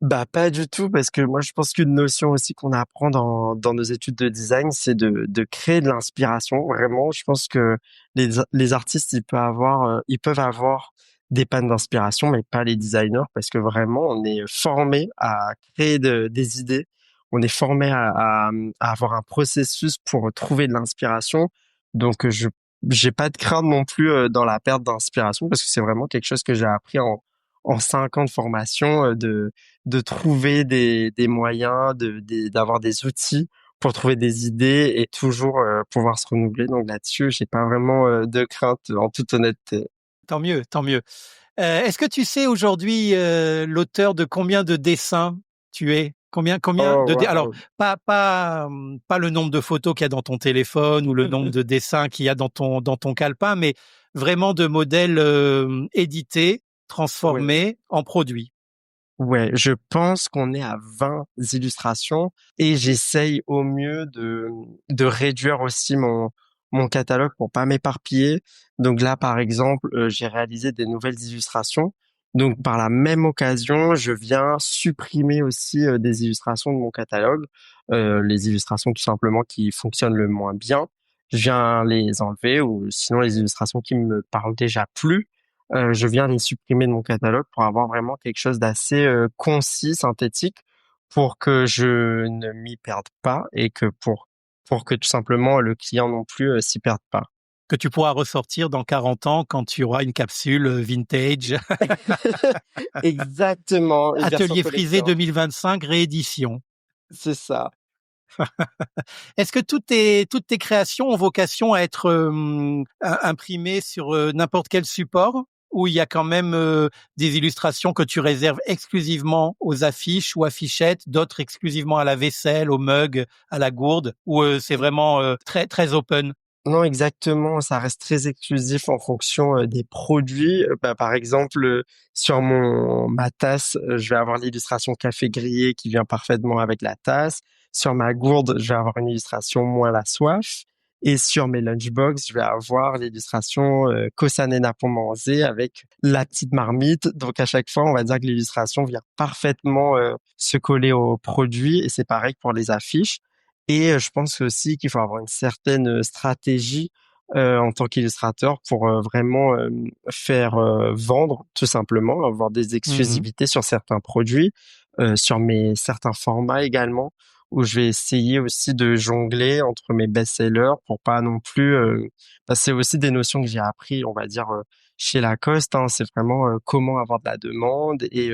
bah pas du tout, parce que moi je pense qu'une notion aussi qu'on apprend dans nos études de design, c'est de créer de l'inspiration. Vraiment, je pense que les artistes, ils peuvent avoir des pannes d'inspiration, mais pas les designers, parce que vraiment, on est formé à créer des idées. On est formé à avoir un processus pour trouver de l'inspiration. Donc, j'ai pas de crainte non plus dans la perte d'inspiration, parce que c'est vraiment quelque chose que j'ai appris en 5 ans de formation, de trouver des moyens, d'avoir des outils pour trouver des idées et toujours pouvoir se renouveler. Donc là-dessus, j'ai pas vraiment de crainte en toute honnêteté. Tant mieux, tant mieux. Est-ce que tu sais aujourd'hui l'auteur de combien de dessins tu es? Combien Oh de alors waouh. pas le nombre de photos qu'il y a dans ton téléphone ou le nombre de dessins qu'il y a dans ton calepin, mais vraiment de modèles édités, Ouais. transformés en produits. Ouais, je pense qu'on est à 20 illustrations et j'essaye au mieux de réduire aussi mon catalogue pour pas m'éparpiller. Donc là, par exemple, j'ai réalisé des nouvelles illustrations. Donc par la même occasion, je viens supprimer aussi des illustrations de mon catalogue, les illustrations tout simplement qui fonctionnent le moins bien. Je viens les enlever ou sinon les illustrations qui me parlent déjà plus, je viens les supprimer de mon catalogue pour avoir vraiment quelque chose d'assez concis, synthétique, pour que je ne m'y perde pas et que pour que tout simplement le client non plus s'y perde pas. Que tu pourras ressortir dans 40 ans quand tu auras une capsule vintage, Exactement, une version atelier frisé collector. 2025 réédition. C'est ça. Est-ce que toutes tes créations ont vocation à être imprimées sur n'importe quel support ou il y a quand même des illustrations que tu réserves exclusivement aux affiches ou affichettes, d'autres exclusivement à la vaisselle, au mug, à la gourde, ou c'est vraiment très très open? Non, exactement. Ça reste très exclusif en fonction des produits. Bah, par exemple, sur ma tasse, je vais avoir l'illustration café grillé qui vient parfaitement avec la tasse. Sur ma gourde, je vais avoir une illustration moins la soif. Et sur mes lunchbox, je vais avoir l'illustration Kosan Napomanzé avec la petite marmite. Donc à chaque fois, on va dire que l'illustration vient parfaitement se coller au produit. Et c'est pareil pour les affiches. Et je pense aussi qu'il faut avoir une certaine stratégie en tant qu'illustrateur pour vraiment faire vendre tout simplement, avoir des Mhm. exclusivités sur certains produits, sur mes certains formats également, où je vais essayer aussi de jongler entre mes best-sellers pour pas non plus. C'est aussi des notions que j'ai appris, on va dire, chez Lacoste. Hein, c'est vraiment comment avoir de la demande et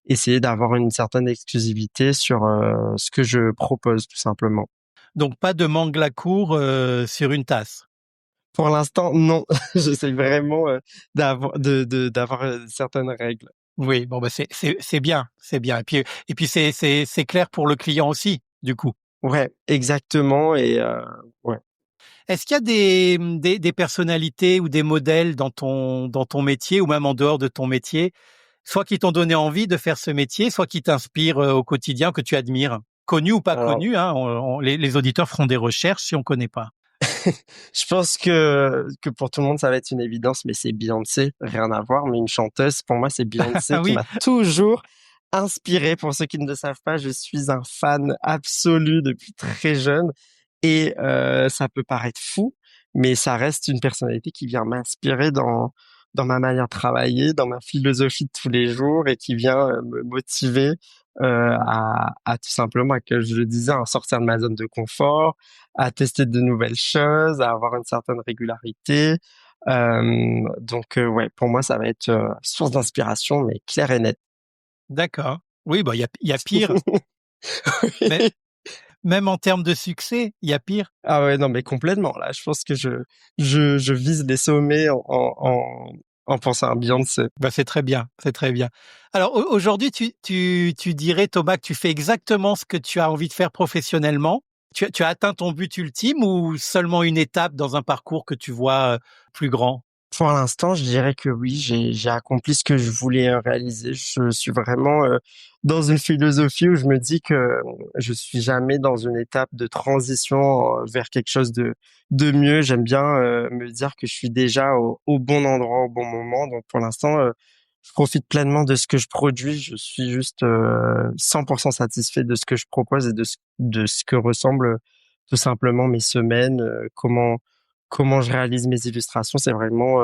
essayer d'avoir une certaine exclusivité sur ce que je propose tout simplement. Donc pas de mangue la cour sur une tasse. Pour l'instant, non. J'essaie vraiment d'avoir certaines règles. Oui, bon, bah, c'est bien, c'est bien. Et puis c'est clair pour le client aussi, du coup. Ouais, exactement. Et ouais. Est-ce qu'il y a des personnalités ou des modèles dans ton métier ou même en dehors de ton métier, soit qui t'ont donné envie de faire ce métier, soit qui t'inspirent au quotidien, que tu admires? Connus ou pas Alors, connus, hein, les auditeurs feront des recherches si on connaît pas. je pense que pour tout le monde, ça va être une évidence, mais c'est Beyoncé, rien à voir. Mais une chanteuse, pour moi, c'est Beyoncé Ah qui oui, m'a toujours inspiré. Pour ceux qui ne le savent pas, je suis un fan absolu depuis très jeune. Et ça peut paraître fou, mais ça reste une personnalité qui vient m'inspirer dans ma manière de travailler, dans ma philosophie de tous les jours et qui vient me motiver à tout simplement, que je le disais, à sortir de ma zone de confort, à tester de nouvelles choses, à avoir une certaine régularité. Donc ouais, pour moi, ça va être source d'inspiration, mais claire et nette. d'accord. Oui, bah il y a pire. Mais même en termes de succès, il y a pire. Ah ouais, non, mais complètement. Là, je pense que je vise les sommets en pensant à Beyoncé. Bah, c'est très bien, c'est très bien. Alors aujourd'hui, tu dirais, Thomas, que tu fais exactement ce que tu as envie de faire professionnellement? Tu as atteint ton but ultime ou seulement une étape dans un parcours que tu vois plus grand? Pour l'instant, je dirais que oui, j'ai accompli ce que je voulais réaliser. Je suis vraiment dans une philosophie où je me dis que je suis jamais dans une étape de transition vers quelque chose de mieux. J'aime bien me dire que je suis déjà au bon endroit, au bon moment. Donc pour l'instant, je profite pleinement de ce que je produis. Je suis juste 100% satisfait de ce que je propose et de ce que ressemblent tout simplement mes semaines, comment je réalise mes illustrations. C'est vraiment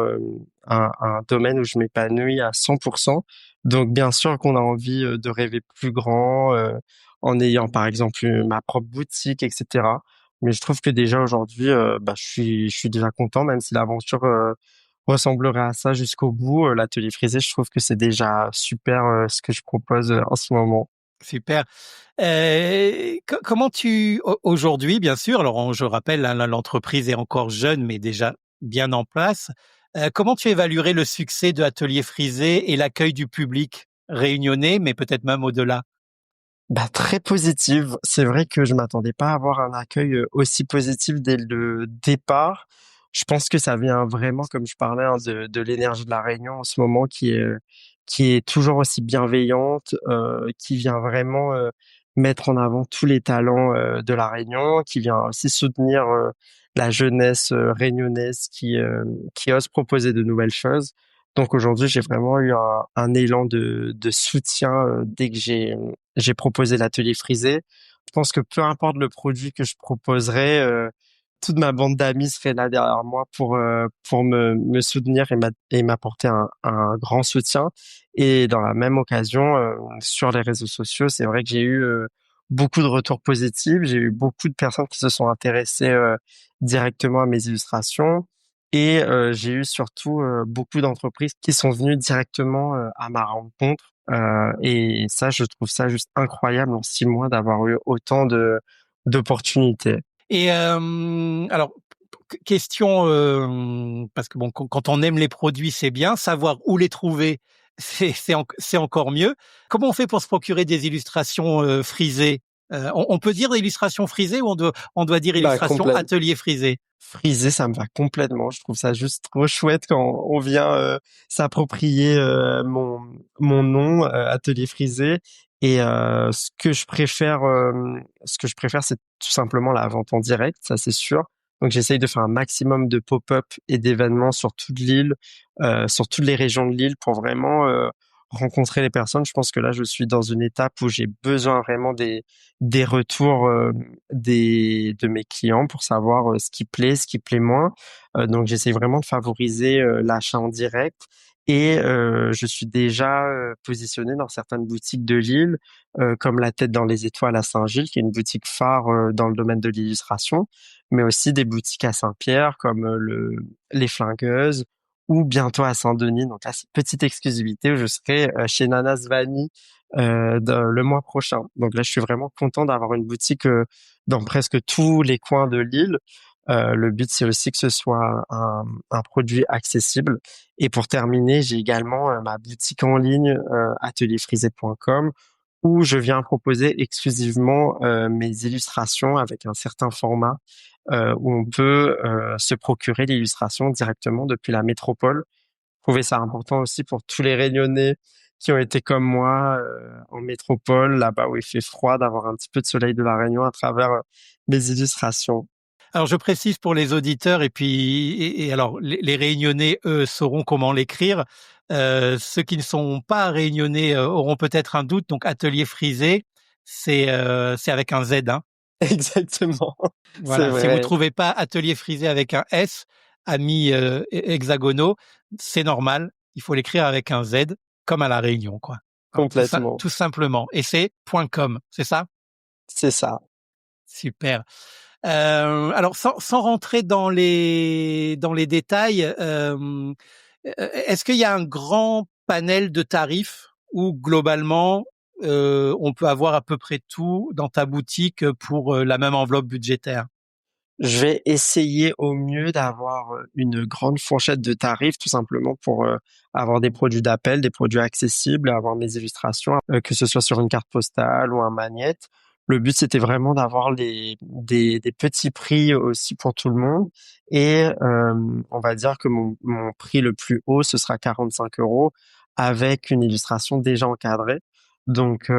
un domaine où je m'épanouis à 100%. Donc, bien sûr qu'on a envie de rêver plus grand, en ayant, par exemple, ma propre boutique, etc. Mais je trouve que déjà aujourd'hui, bah, je suis déjà content, même si l'aventure ressemblerait à ça jusqu'au bout. L'atelier frisé, je trouve que c'est déjà super ce que je propose en ce moment. Super. Comment aujourd'hui, bien sûr, alors je rappelle, hein, l'entreprise est encore jeune, mais déjà bien en place. Comment tu évaluerais le succès de Atelier Frisé et l'accueil du public réunionnais, mais peut-être même au-delà? Bah, très positive. C'est vrai que je m'attendais pas à avoir un accueil aussi positif dès le départ. Je pense que ça vient vraiment, comme je parlais, hein, de l'énergie de la Réunion en ce moment qui est toujours aussi bienveillante, qui vient vraiment mettre en avant tous les talents de la Réunion, qui vient aussi soutenir la jeunesse réunionnaise qui ose proposer de nouvelles choses. Donc aujourd'hui, j'ai vraiment eu un élan de soutien dès que j'ai proposé l'atelier frisé. Je pense que peu importe le produit que je proposerais, toute ma bande d'amis serait là derrière moi pour me soutenir et m'apporter un grand soutien. Et dans la même occasion, sur les réseaux sociaux, c'est vrai que j'ai eu beaucoup de retours positifs. J'ai eu beaucoup de personnes qui se sont intéressées directement à mes illustrations. Et j'ai eu surtout beaucoup d'entreprises qui sont venues directement à ma rencontre. Et ça, je trouve ça juste incroyable en 6 mois d'avoir eu autant d'opportunités. Et alors, question, parce que bon, quand on aime les produits, c'est bien. Savoir où les trouver, c'est encore mieux. Comment on fait pour se procurer des illustrations frisées? On peut dire illustrations frisées ou on doit dire Bah, illustration atelier frisé? frisé, ça me va complètement. Je trouve ça juste trop chouette quand on vient s'approprier mon nom, Atelier Frisé. Et ce que je préfère, c'est tout simplement la vente en direct, ça c'est sûr. Donc j'essaye de faire un maximum de pop-up et d'événements sur toute l'île, sur toutes les régions de l'île pour vraiment rencontrer les personnes. Je pense que là, je suis dans une étape où j'ai besoin vraiment des retours de mes clients pour savoir ce qui plaît moins. Donc, j'essaie vraiment de favoriser l'achat en direct. Et je suis déjà positionné dans certaines boutiques de Lille, comme la Tête dans les Étoiles à Saint-Gilles, qui est une boutique phare dans le domaine de l'illustration, mais aussi des boutiques à Saint-Pierre, comme les Flingueuses, ou bientôt à Saint-Denis. Donc là, c'est une petite exclusivité où je serai chez Nana Svani le mois prochain. Donc là, je suis vraiment content d'avoir une boutique dans presque tous les coins de l'île. Le but, c'est aussi que ce soit un produit accessible. Et pour terminer, j'ai également ma boutique en ligne, atelierfrisé.com, où je viens proposer exclusivement mes illustrations avec un certain format, où on peut se procurer l'illustration directement depuis la métropole. Je trouvais ça important aussi pour tous les Réunionnais qui ont été comme moi en métropole, là-bas où il fait froid, d'avoir un petit peu de soleil de la Réunion à travers mes illustrations. Alors je précise pour les auditeurs et puis et alors les Réunionnais eux sauront comment l'écrire. Ceux qui ne sont pas Réunionnais auront peut-être un doute. Donc Atelier Frisé, c'est avec un Z, hein. Exactement, c'est Voilà. Si vous vrai, trouvez pas Atelier Frisé avec un S, amis hexagonaux, c'est normal. Il faut l'écrire avec un Z, comme à la Réunion, quoi. Hein, complètement. tout simplement. Et c'est .com, c'est ça? C'est ça. Super. Alors sans rentrer dans les détails, est-ce qu'il y a un grand panel de tarifs où globalement on peut avoir à peu près tout dans ta boutique pour la même enveloppe budgétaire? Je vais essayer au mieux d'avoir une grande fourchette de tarifs, tout simplement pour avoir des produits d'appel, des produits accessibles, avoir mes illustrations, que ce soit sur une carte postale ou un magnète. Le but, c'était vraiment d'avoir des petits prix aussi pour tout le monde. Et on va dire que mon prix le plus haut, ce sera 45 € avec une illustration déjà encadrée. Donc,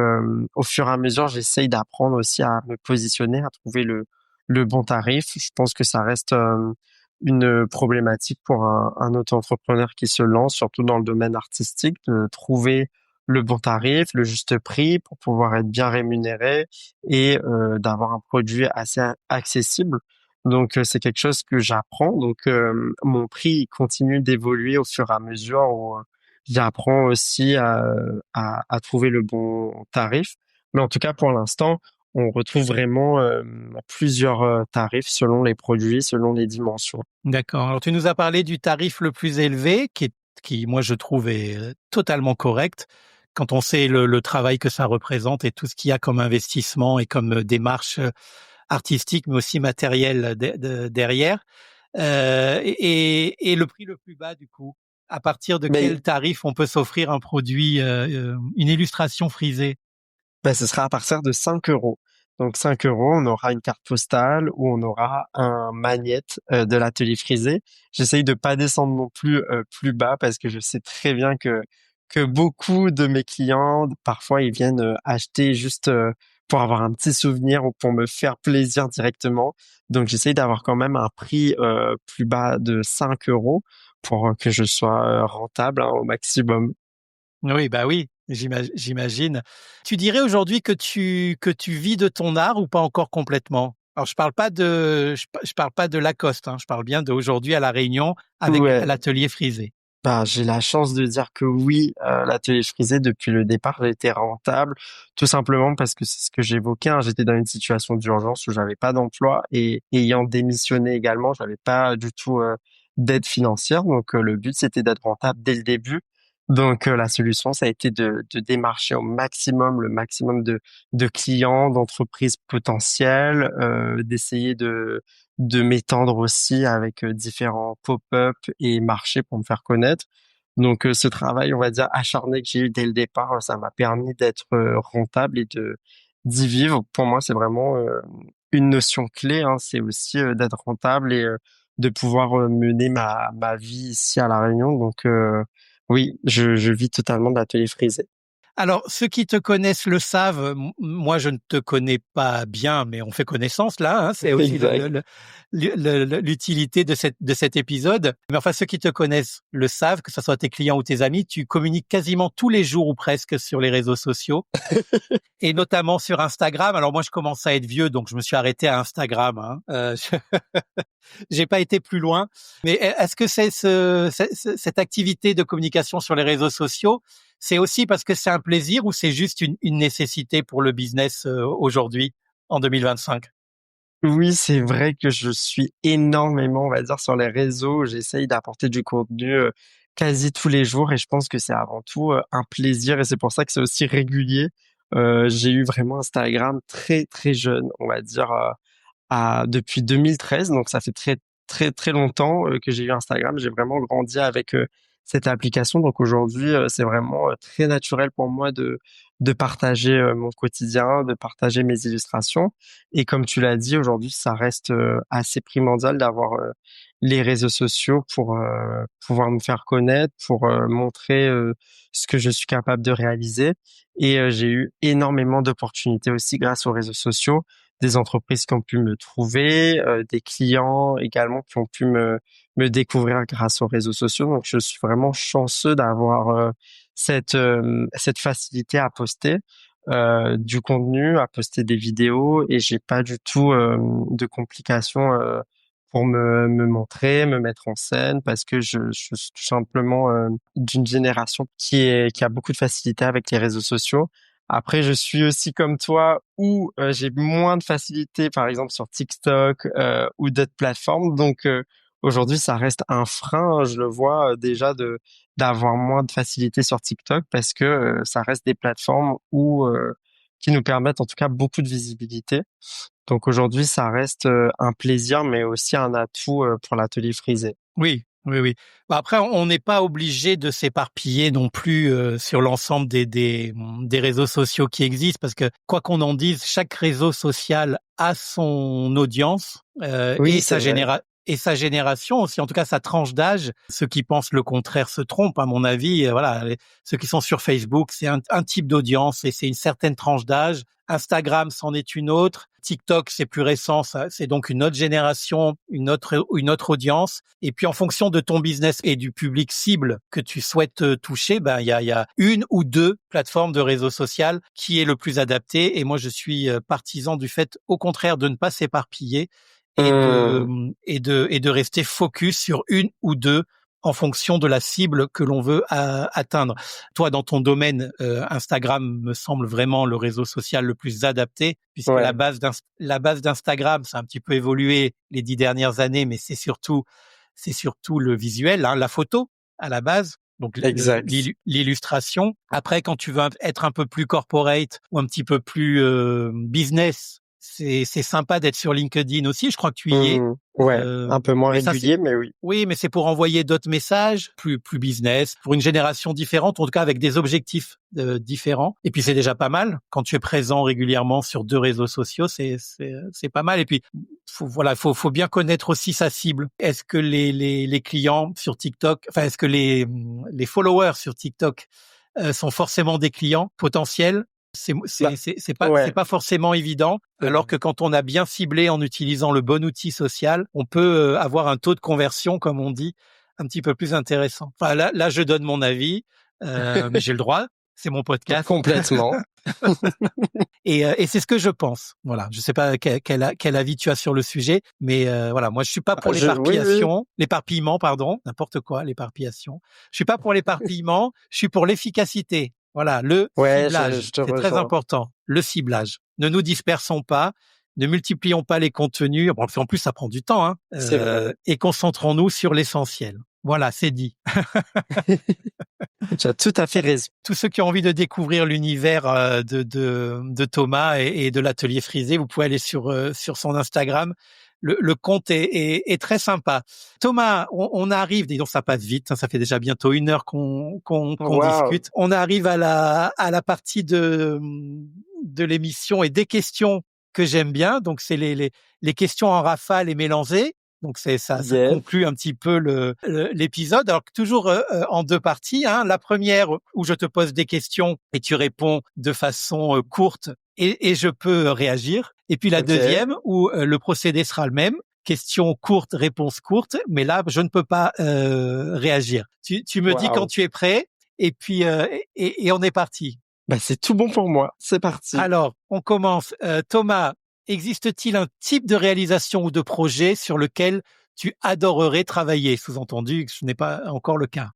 au fur et à mesure, j'essaye d'apprendre aussi à me positionner, à trouver le bon tarif. Je pense que ça reste une problématique pour un auto-entrepreneur qui se lance, surtout dans le domaine artistique, de trouver le bon tarif, le juste prix pour pouvoir être bien rémunéré et d'avoir un produit assez accessible. Donc c'est quelque chose que j'apprends. Donc mon prix continue d'évoluer au fur et à mesure où j'apprends aussi à trouver le bon tarif. Mais en tout cas pour l'instant, on retrouve vraiment plusieurs tarifs selon les produits, selon les dimensions. D'accord. Alors tu nous as parlé du tarif le plus élevé qui moi je trouve est totalement correct quand on sait le travail que ça représente et tout ce qu'il y a comme investissement et comme démarche artistique mais aussi matérielle derrière. Et le prix le plus bas du coup, à partir de Mais quel tarif on peut s'offrir un produit, une illustration frisée? bah, ce sera à partir de 5 €. Donc 5 €, on aura une carte postale ou on aura un magnète de l'atelier frisé. J'essaye de pas descendre non plus plus bas parce que je sais très bien que beaucoup de mes clients, parfois, ils viennent acheter juste pour avoir un petit souvenir ou pour me faire plaisir directement. Donc j'essaye d'avoir quand même un prix plus bas de 5 € pour que je sois rentable hein, au maximum. Oui, bah oui, j'imagine. Tu dirais aujourd'hui que tu vis de ton art ou pas encore complètement? Alors je parle pas de Lacoste, hein, je parle bien d'aujourd'hui à La Réunion avec Ouais. l'atelier frisé. Bah, j'ai la chance de dire que oui, l'atelier frisé depuis le départ, j'ai été rentable, tout simplement parce que c'est ce que j'évoquais, hein, j'étais dans une situation d'urgence où j'avais pas d'emploi et ayant démissionné également, j'avais pas du tout d'aide financière. Donc le but c'était d'être rentable dès le début. Donc la solution ça a été de démarcher au maximum le maximum de clients, d'entreprises potentielles, d'essayer de m'étendre aussi avec différents pop-up et marchés pour me faire connaître. Donc ce travail, on va dire acharné que j'ai eu dès le départ, ça m'a permis d'être rentable et de d'y vivre. Pour moi, c'est vraiment une notion clé, hein. C'est aussi d'être rentable et de pouvoir mener ma vie ici à La Réunion. Donc oui, je vis totalement de l'atelier frisé. Alors, ceux qui te connaissent le savent, moi je ne te connais pas bien, mais on fait connaissance là, hein, c'est aussi Exact. l'utilité de cet épisode. Mais enfin, ceux qui te connaissent le savent, que ce soit tes clients ou tes amis, tu communiques quasiment tous les jours ou presque sur les réseaux sociaux. Et notamment sur Instagram. Alors moi, je commence à être vieux, donc je me suis arrêté à Instagram. Hein. J'ai pas été plus loin. Mais est-ce que cette activité de communication sur les réseaux sociaux, c'est aussi parce que c'est un plaisir ou c'est juste une nécessité pour le business aujourd'hui, en 2025? Oui, c'est vrai que je suis énormément, on va dire, sur les réseaux. J'essaye d'apporter du contenu quasi tous les jours et je pense que c'est avant tout un plaisir et c'est pour ça que c'est aussi régulier. J'ai eu vraiment Instagram très très jeune, on va dire depuis 2013, donc ça fait très très très longtemps que j'ai eu Instagram. J'ai vraiment grandi avec cette application, donc aujourd'hui c'est vraiment très naturel pour moi de partager mon quotidien, de partager mes illustrations. Et comme tu l'as dit, aujourd'hui ça reste assez primordial d'avoir les réseaux sociaux pour pouvoir me faire connaître, pour montrer ce que je suis capable de réaliser. Et j'ai eu énormément d'opportunités aussi grâce aux réseaux sociaux, des entreprises qui ont pu me trouver, des clients également qui ont pu me découvrir grâce aux réseaux sociaux. Donc, je suis vraiment chanceux d'avoir cette facilité à poster du contenu, à poster des vidéos, et j'ai pas du tout de complications pour me montrer, me mettre en scène, parce que je suis tout simplement d'une génération qui a beaucoup de facilité avec les réseaux sociaux. Après, je suis aussi comme toi où j'ai moins de facilité, par exemple sur TikTok ou d'autres plateformes. Donc aujourd'hui, ça reste un frein, hein, je le vois déjà d'avoir moins de facilité sur TikTok parce que ça reste des plateformes où qui nous permettent en tout cas beaucoup de visibilité. Donc aujourd'hui, ça reste un plaisir, mais aussi un atout pour l'atelier frisé. Oui, oui, oui. Bah, après, on n'est pas obligé de s'éparpiller non plus sur l'ensemble des réseaux sociaux qui existent, parce que quoi qu'on en dise, chaque réseau social a son audience Oui, et c'est vrai. et sa génération aussi, en tout cas sa tranche d'âge. Ceux qui pensent le contraire se trompent, à mon avis. Voilà, ceux qui sont sur Facebook, c'est un type d'audience et c'est une certaine tranche d'âge. Instagram, c'en est une autre. TikTok, c'est plus récent, c'est donc une autre génération, une autre audience. Et puis, en fonction de ton business et du public cible que tu souhaites toucher, ben, il y a une ou deux plateformes de réseau social qui est le plus adapté. Et moi, je suis partisan du fait, au contraire, de ne pas s'éparpiller Hum, et de rester focus sur une ou deux en fonction de la cible que l'on veut atteindre. Toi, dans ton domaine, Instagram me semble vraiment le réseau social le plus adapté, puisque ouais, la base d'Instagram, ça a un petit peu évolué les 10 dernières années, mais c'est surtout le visuel, hein, la photo à la base. Donc exact. l'illustration. Après, quand tu veux être un peu plus corporate ou un petit peu plus business, c'est sympa d'être sur LinkedIn aussi. Je crois que tu y es. Ouais, un peu moins Mais ça, c'est régulier, mais oui. oui, mais c'est pour envoyer d'autres messages, plus business, pour une génération différente, en tout cas avec des objectifs différents. Et puis c'est déjà pas mal quand tu es présent régulièrement sur deux réseaux sociaux, c'est pas mal. Et puis faut bien connaître aussi sa cible. Est-ce que les clients sur TikTok, enfin est-ce que les followers sur TikTok sont forcément des clients potentiels? Bah, C'est ouais, pas forcément évident. c'est Alors vrai. que quand on a bien ciblé en utilisant le bon outil social, on peut avoir un taux de conversion, comme on dit, un petit peu plus intéressant. Enfin là je donne mon avis, mais j'ai le droit. C'est mon podcast Complètement. et c'est ce que je pense. Voilà. Je sais pas quel avis tu as sur le sujet, mais voilà. Moi, je suis pas pour Oui, oui. l'éparpillement, pardon, n'importe quoi, l'éparpillation. Je suis pas pour l'éparpillement. Je suis pour l'efficacité. Voilà, le Ouais, ciblage, je te c'est très rejoins. important. Le ciblage. Ne nous dispersons pas. Ne multiplions pas les contenus. Bon, en plus, ça prend du temps, hein. C'est vrai. Et concentrons-nous sur l'essentiel. Voilà, c'est dit. Tu as tout à fait raison. Tous ceux qui ont envie de découvrir l'univers de Thomas et de l'atelier frisé, vous pouvez aller sur son Instagram. Le compte est très sympa. Thomas, on arrive, dis donc ça passe vite, hein, ça fait déjà bientôt 1 heure qu'on Waouh. discute. On arrive à la partie de l'émission et des questions que j'aime bien. Donc c'est les questions en rafale et mélangées. Donc ça Yes. conclut un petit peu l'épisode. Alors toujours en deux parties, hein. La première où je te pose des questions et tu réponds de façon courte et je peux réagir. Et puis la Ok. deuxième où le procédé sera le même. Question courte, réponse courte, mais là je ne peux pas réagir. Tu me dis quand Waouh. tu es prêt et puis et on est parti. Bah, c'est tout bon pour moi. C'est parti. Alors, on commence. Thomas, existe-t-il un type de réalisation ou de projet sur lequel tu adorerais travailler? Sous-entendu que ce n'est pas encore le cas.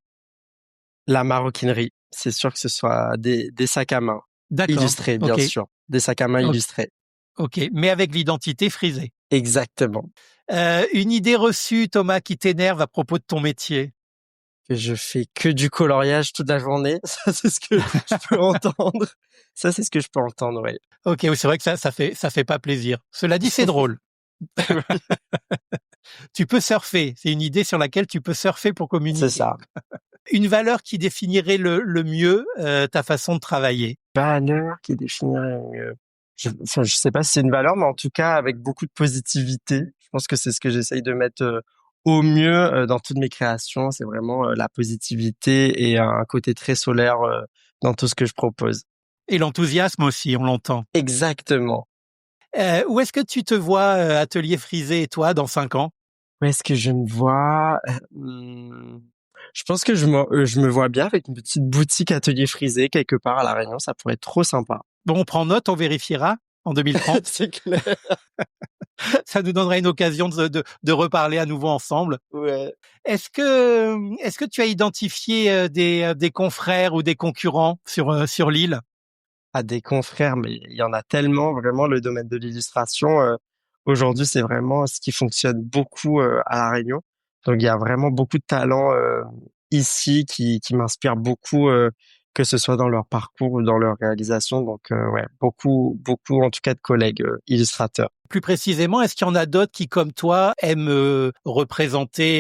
La maroquinerie. C'est sûr que ce soit des sacs à main. D'accord. Illustrés, bien OK. sûr. Des sacs à main O illustrés. OK. Mais avec l'identité frisée. Exactement. Une idée reçue, Thomas, qui t'énerve à propos de ton métier? Que je fais que du coloriage toute la journée. Ça, c'est ce que je peux entendre. Ça, c'est ce que je peux entendre, ouais. OK, oui, c'est vrai que ça fait pas plaisir. Cela dit, c'est drôle. Tu peux surfer. C'est une idée sur laquelle tu peux surfer pour communiquer. C'est ça. Une valeur qui définirait le mieux ta façon de travailler. Valeur qui définirait mieux. Je sais pas si c'est une valeur, mais en tout cas avec beaucoup de positivité. Je pense que c'est ce que j'essaye de mettre au mieux dans toutes mes créations. C'est vraiment la positivité et un côté très solaire dans tout ce que je propose. Et l'enthousiasme aussi, on l'entend. Exactement. Où est-ce que tu te vois, Atelier Frisé et toi, dans 5 ans? Où est-ce que je me vois? Je pense que je me vois bien avec une petite boutique Atelier Frisé quelque part à La Réunion. Ça pourrait être trop sympa. Bon, on prend note, on vérifiera en 2030. C'est clair. Ça nous donnera une occasion de reparler à nouveau ensemble. Ouais. Est-ce que tu as identifié des confrères ou des concurrents sur l'île? À des confrères, mais il y en a tellement, vraiment, le domaine de l'illustration, aujourd'hui, c'est vraiment ce qui fonctionne beaucoup à La Réunion. Donc, il y a vraiment beaucoup de talents ici qui m'inspirent beaucoup, que ce soit dans leur parcours ou dans leur réalisation. Donc, ouais, beaucoup, beaucoup, en tout cas, de collègues illustrateurs. Plus précisément, est-ce qu'il y en a d'autres qui, comme toi, aiment représenter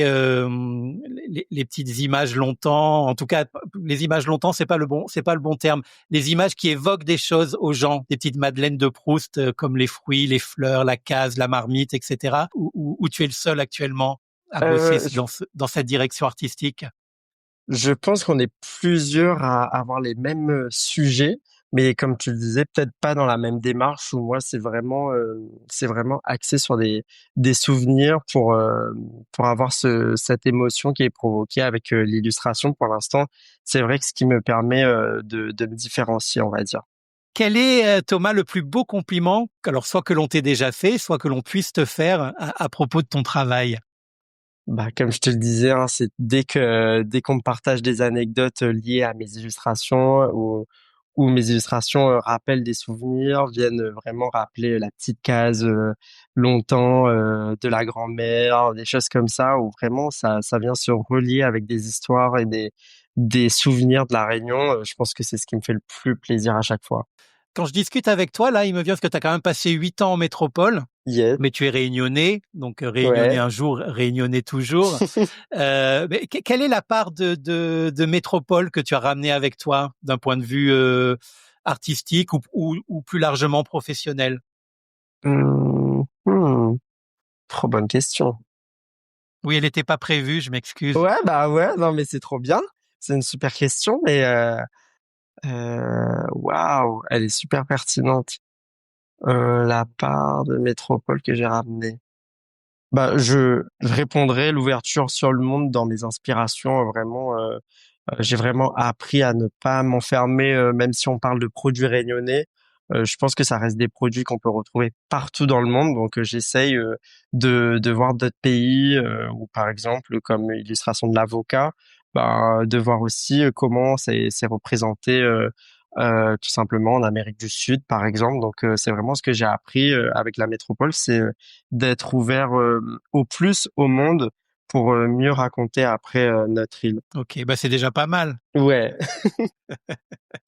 les petites images longtemps? En tout cas, les images longtemps, c'est pas le bon terme. Les images qui évoquent des choses aux gens, des petites madeleines de Proust comme les fruits, les fleurs, la case, la marmite, etc. Ou tu es le seul actuellement à bosser Je dans cette direction artistique? je pense qu'on est plusieurs à avoir les mêmes sujets, mais comme tu le disais, peut-être pas dans la même démarche où moi c'est vraiment axé sur des souvenirs pour avoir cette émotion qui est provoquée avec l'illustration. Pour l'instant, c'est vrai que ce qui me permet de me différencier, on va dire. Quel est, Thomas, le plus beau compliment, alors soit que l'on t'ait déjà fait, soit que l'on puisse te faire à propos de ton travail? Bah, comme je te le disais, hein, c'est dès qu'on me partage des anecdotes liées à mes illustrations ou mes illustrations rappellent des souvenirs, viennent vraiment rappeler la petite case longtemps de la grand-mère, des choses comme ça, où vraiment ça vient se relier avec des histoires et des souvenirs de la Réunion. Je pense que c'est ce qui me fait le plus plaisir à chaque fois. Quand je discute avec toi, là, il me vient parce que tu as quand même passé 8 ans en métropole, Yes, mais tu es réunionnais, donc réunionnais ouais. un jour, réunionnais toujours. Mais quelle est la part de métropole que tu as ramené avec toi d'un point de vue artistique ou plus largement professionnel? Hmm. Trop bonne question. Oui, elle n'était pas prévue, je m'excuse. Ouais, bah ouais, non, mais c'est trop bien. C'est une super question, mais waouh, elle est super pertinente. La part de métropole que j'ai ramenée. Bah, je répondrai l'ouverture sur le monde dans mes inspirations. Vraiment, j'ai vraiment appris à ne pas m'enfermer, même si on parle de produits réunionnais. Je pense que ça reste des produits qu'on peut retrouver partout dans le monde. Donc, j'essaye de voir d'autres pays, ou par exemple, comme illustration de l'avocat, ben, de voir aussi comment c'est représenté tout simplement en Amérique du Sud, par exemple. Donc, c'est vraiment ce que j'ai appris avec la métropole, c'est d'être ouvert au plus au monde pour mieux raconter après notre île. Ok, bah c'est déjà pas mal. Ouais.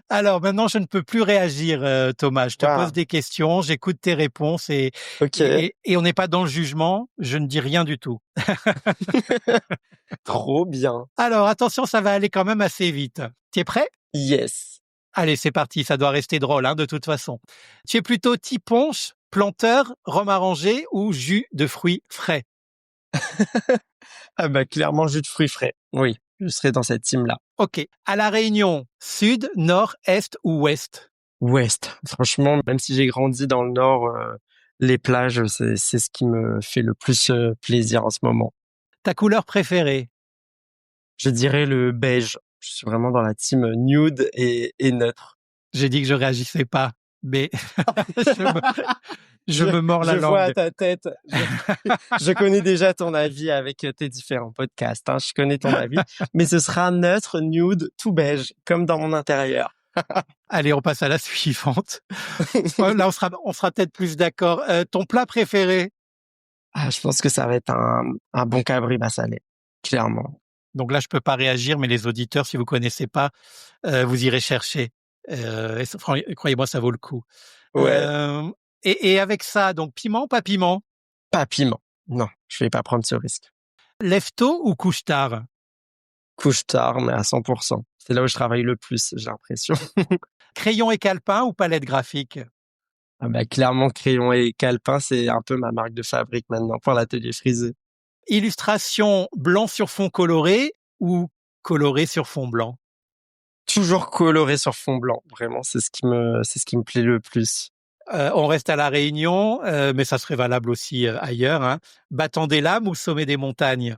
Alors maintenant, je ne peux plus réagir, Thomas. Je te pose Waouh. des questions, j'écoute tes réponses et, Ok. et, et, et on n'est pas dans le jugement. Je ne dis rien du tout. Trop bien. Alors attention, ça va aller quand même assez vite. Tu es prêt? Yes. Allez, c'est parti. Ça doit rester drôle, hein, de toute façon. Tu es plutôt type ponche, planteur, rhum arrangé ou jus de fruits frais? Ah bah clairement jus de fruits frais. Oui, je serai dans cette team-là. Ok. À La Réunion, sud, nord, est ou ouest? Ouest. Franchement, même si j'ai grandi dans le nord, les plages, c'est ce qui me fait le plus plaisir en ce moment. Ta couleur préférée? Je dirais le beige. Je suis vraiment dans la team nude et neutre. J'ai dit que je réagissais pas, mais je me, je Je, me mords je la vois à langue. ta tête. Je connais déjà ton avis avec tes différents podcasts. Hein. Je connais ton avis, mais ce sera neutre, nude, tout beige, comme dans mon intérieur. Allez, on passe à la suivante. Là, on sera peut-être plus d'accord. Ton plat préféré? Ah, je pense que ça va être un bon cabri massalé, clairement. Donc là, je peux pas réagir, mais les auditeurs, si vous connaissez pas, vous irez chercher. Croyez-moi, ça vaut le coup. Ouais. Euh, et avec ça, donc piment ou pas piment? Pas piment. Non, je vais pas prendre ce risque. Lève tôt ou couche tard? Couche tard, mais à 100%. C'est là où je travaille le plus, j'ai l'impression. Crayon et calepin ou palette graphique? Ah bah, clairement, crayon et calepin, c'est un peu ma marque de fabrique maintenant pour l'atelier frisé. Illustration blanc sur fond coloré ou coloré sur fond blanc? Toujours coloré sur fond blanc. Vraiment, c'est ce qui me plaît le plus. On reste à La Réunion, mais ça serait valable aussi ailleurs, hein. Battant des lames ou sommet des montagnes?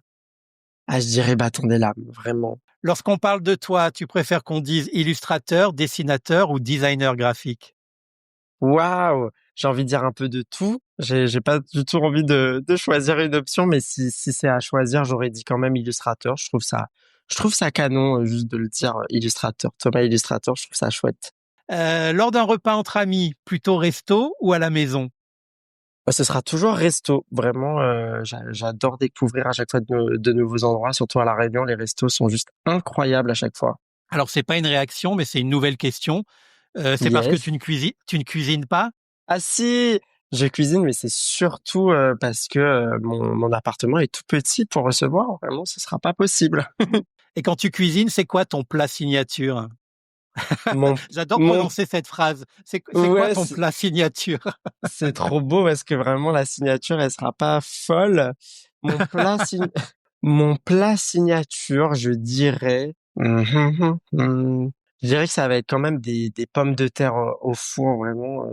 Ah, je dirais bâton des lames, vraiment. Lorsqu'on parle de toi, tu préfères qu'on dise illustrateur, dessinateur ou designer graphique? Waouh! J'ai envie de dire un peu de tout. J'ai pas du tout envie de choisir une option, mais si c'est à choisir, j'aurais dit quand même illustrateur. Je trouve ça canon, juste de le dire, illustrateur. Thomas illustrateur, je trouve ça chouette. Lors d'un repas entre amis, plutôt resto ou à la maison? Bah, ce sera toujours resto. Vraiment, j'adore découvrir à chaque fois de nouveaux endroits, surtout à La Réunion. Les restos sont juste incroyables à chaque fois. Alors c'est pas une réaction, mais c'est une nouvelle question. C'est parce que Yes. tu ne cuisines pas? Ah si, je cuisine, mais c'est surtout parce que mon appartement est tout petit pour recevoir. Vraiment, ce sera pas possible. Et quand tu cuisines, c'est quoi ton plat signature? Mon, J'adore mon, prononcer cette phrase. C'est quoi ouais, ton plat signature? c'est trop beau parce que vraiment la signature, elle sera pas folle. Mon plat, mon plat signature, je dirais, je dirais que ça va être quand même des pommes de terre au four. Vraiment,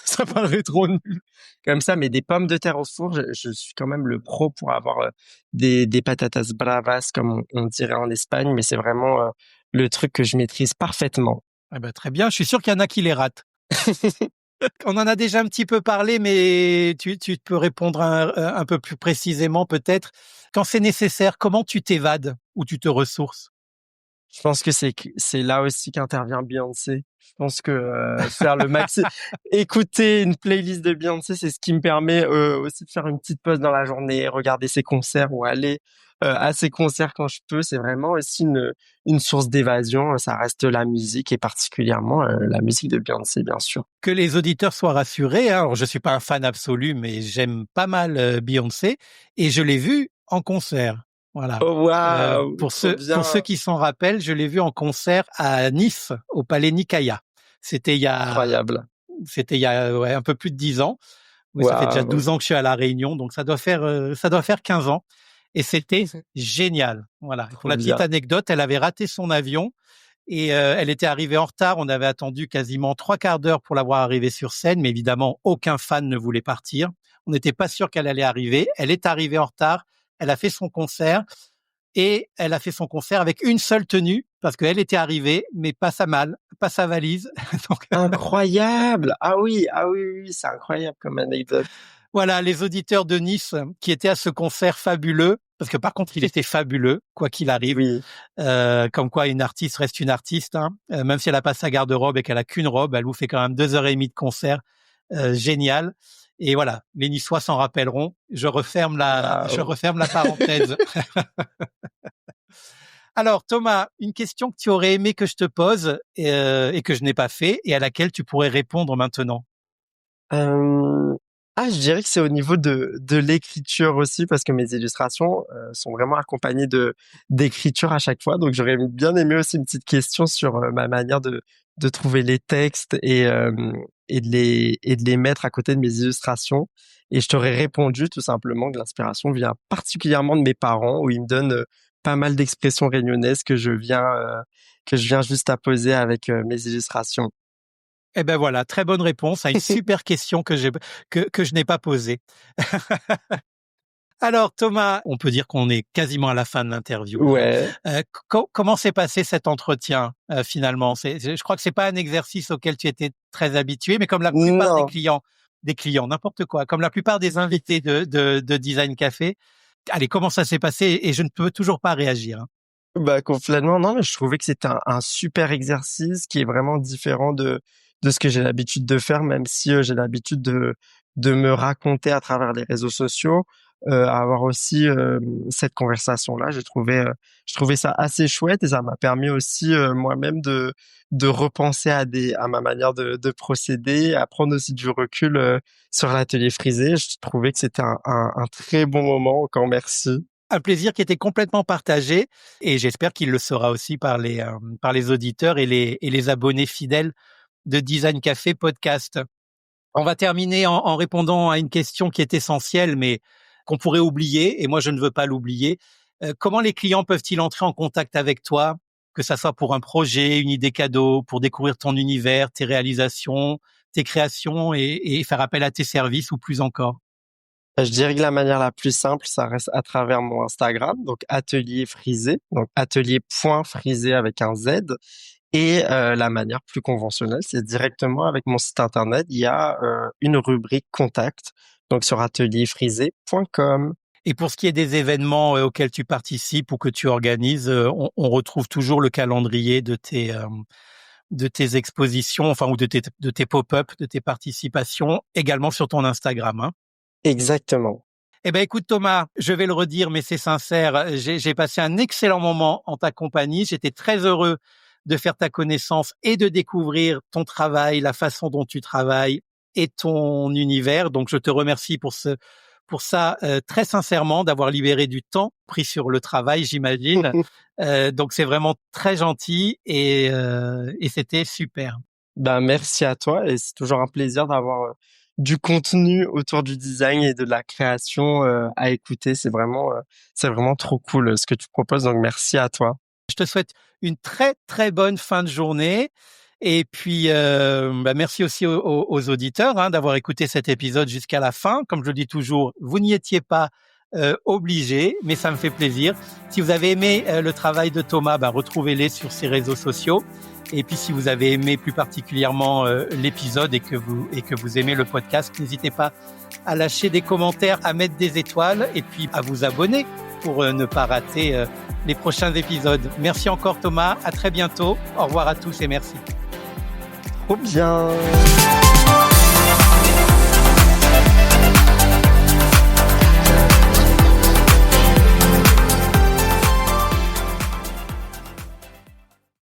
ça paraît trop nul comme ça, mais des pommes de terre au four, je suis quand même le pro pour avoir des patatas bravas comme on dirait en Espagne, mais c'est vraiment le truc que je maîtrise parfaitement. Eh ben, très bien, je suis sûr qu'il y en a qui les ratent. On en a déjà un petit peu parlé, mais tu peux répondre un peu plus précisément peut-être. Quand c'est nécessaire, comment tu t'évades ou tu te ressources? Je pense que c'est là aussi qu'intervient Beyoncé. Je pense que faire le maxi, écouter une playlist de Beyoncé, c'est ce qui me permet aussi de faire une petite pause dans la journée, regarder ses concerts ou aller à ses concerts quand je peux. C'est vraiment aussi une source d'évasion. Ça reste la musique et particulièrement la musique de Beyoncé, bien sûr. Que les auditeurs soient rassurés, hein. Alors, je suis pas un fan absolu, mais j'aime pas mal Beyoncé et je l'ai vue en concert. Voilà. Oh waouh, trop Pour ceux bien, qui s'en rappellent, je l'ai vue en concert à Nice, au Palais Nicaïa. C'était il y a, incroyable. c'était il y a ouais, un peu plus de 10 ans. Oui, ça fait déjà Waouh, 12 ans que je suis à La Réunion, donc ça doit faire 15 ans. Et c'était génial. Voilà. Pour trop la petite bien. anecdote, elle avait raté son avion et elle était arrivée en retard. On avait attendu quasiment 3/4 d'heure pour la voir arriver sur scène, mais évidemment, aucun fan ne voulait partir. On n'était pas sûr qu'elle allait arriver. Elle est arrivée en retard. Elle a fait son concert et elle a fait son concert avec une seule tenue parce qu'elle était arrivée, mais pas sa malle, pas sa valise. Donc, Incroyable. Ah oui, oui, c'est incroyable comme anecdote. voilà, les auditeurs de Nice qui étaient à ce concert fabuleux, parce que par contre, il était fabuleux, quoi qu'il arrive. Oui. Comme quoi, une artiste reste une artiste, hein. Même si elle a pas sa garde-robe et qu'elle a qu'une robe, elle vous fait quand même 2 heures et demie de concert, génial. Et voilà, les Niçois s'en rappelleront. Je Waouh. referme la parenthèse. Alors, Thomas, une question que tu aurais aimé que je te pose et que je n'ai pas fait et à laquelle tu pourrais répondre maintenant. Euh, Ah, je dirais que c'est au niveau de l'écriture aussi, parce que mes illustrations sont vraiment accompagnées d'écriture à chaque fois. Donc, j'aurais bien aimé aussi une petite question sur ma manière de trouver les textes et de les mettre à côté de mes illustrations. Et je t'aurais répondu tout simplement que l'inspiration vient particulièrement de mes parents, où ils me donnent pas mal d'expressions réunionnaises que je viens juste apposer avec mes illustrations. Eh ben voilà, très bonne réponse à une super question que je n'ai pas posée. Alors Thomas, on peut dire qu'on est quasiment à la fin de l'interview là. Ouais. Comment s'est passé cet entretien finalement? Je crois que c'est pas un exercice auquel tu étais très habitué, mais comme la plupart Non. des clients, n'importe quoi, comme la plupart des invités de Design Café. Allez, comment ça s'est passé? Et je ne peux toujours pas réagir, hein. Bah, complètement, non, mais je trouvais que c'était un super exercice qui est vraiment différent de ce que j'ai l'habitude de faire, même si j'ai l'habitude de me raconter à travers les réseaux sociaux. à avoir aussi cette conversation-là. Je trouvais ça assez chouette et ça m'a permis aussi moi-même de repenser à ma manière de procéder, à prendre aussi du recul sur l'atelier frisé. Je trouvais que c'était un très bon moment. Encore merci. Un plaisir qui était complètement partagé et j'espère qu'il le sera aussi par les auditeurs et les abonnés fidèles de Design Café Podcast. On va terminer en répondant à une question qui est essentielle, mais qu'on pourrait oublier, et moi je ne veux pas l'oublier. Comment les clients peuvent-ils entrer en contact avec toi, que ça soit pour un projet, une idée cadeau, pour découvrir ton univers, tes réalisations, tes créations et faire appel à tes services ou plus encore? Je dirais que la manière la plus simple, ça reste à travers mon Instagram, donc Atelier Frisé, donc atelier.frisé avec un Z. Et la manière plus conventionnelle, c'est directement avec mon site internet. Il y a une rubrique contact, donc sur atelierfrisé.com. Et pour ce qui est des événements auxquels tu participes ou que tu organises, on retrouve toujours le calendrier de tes expositions, enfin ou de tes pop-up, de tes participations, également sur ton Instagram, hein. Exactement. Eh ben écoute Thomas, je vais le redire, mais c'est sincère, j'ai passé un excellent moment en ta compagnie. J'étais très heureux de faire ta connaissance et de découvrir ton travail, la façon dont tu travailles et ton univers. Donc je te remercie pour ça très sincèrement d'avoir libéré du temps pris sur le travail, j'imagine. Donc c'est vraiment très gentil et c'était super. Ben merci à toi et c'est toujours un plaisir d'avoir du contenu autour du design et de la création à écouter. C'est vraiment trop cool ce que tu proposes. Donc merci à toi. Je te souhaite une très, très bonne fin de journée et puis merci aussi aux auditeurs hein, d'avoir écouté cet épisode jusqu'à la fin. Comme je le dis toujours, vous n'y étiez pas obligés, mais ça me fait plaisir. Si vous avez aimé le travail de Thomas, retrouvez-les sur ses réseaux sociaux. Et puis si vous avez aimé plus particulièrement l'épisode et que vous aimez le podcast, n'hésitez pas à lâcher des commentaires, à mettre des étoiles et puis à vous abonner pour ne pas rater les prochains épisodes. Merci encore Thomas, à très bientôt. Au revoir à tous et merci. Trop bien.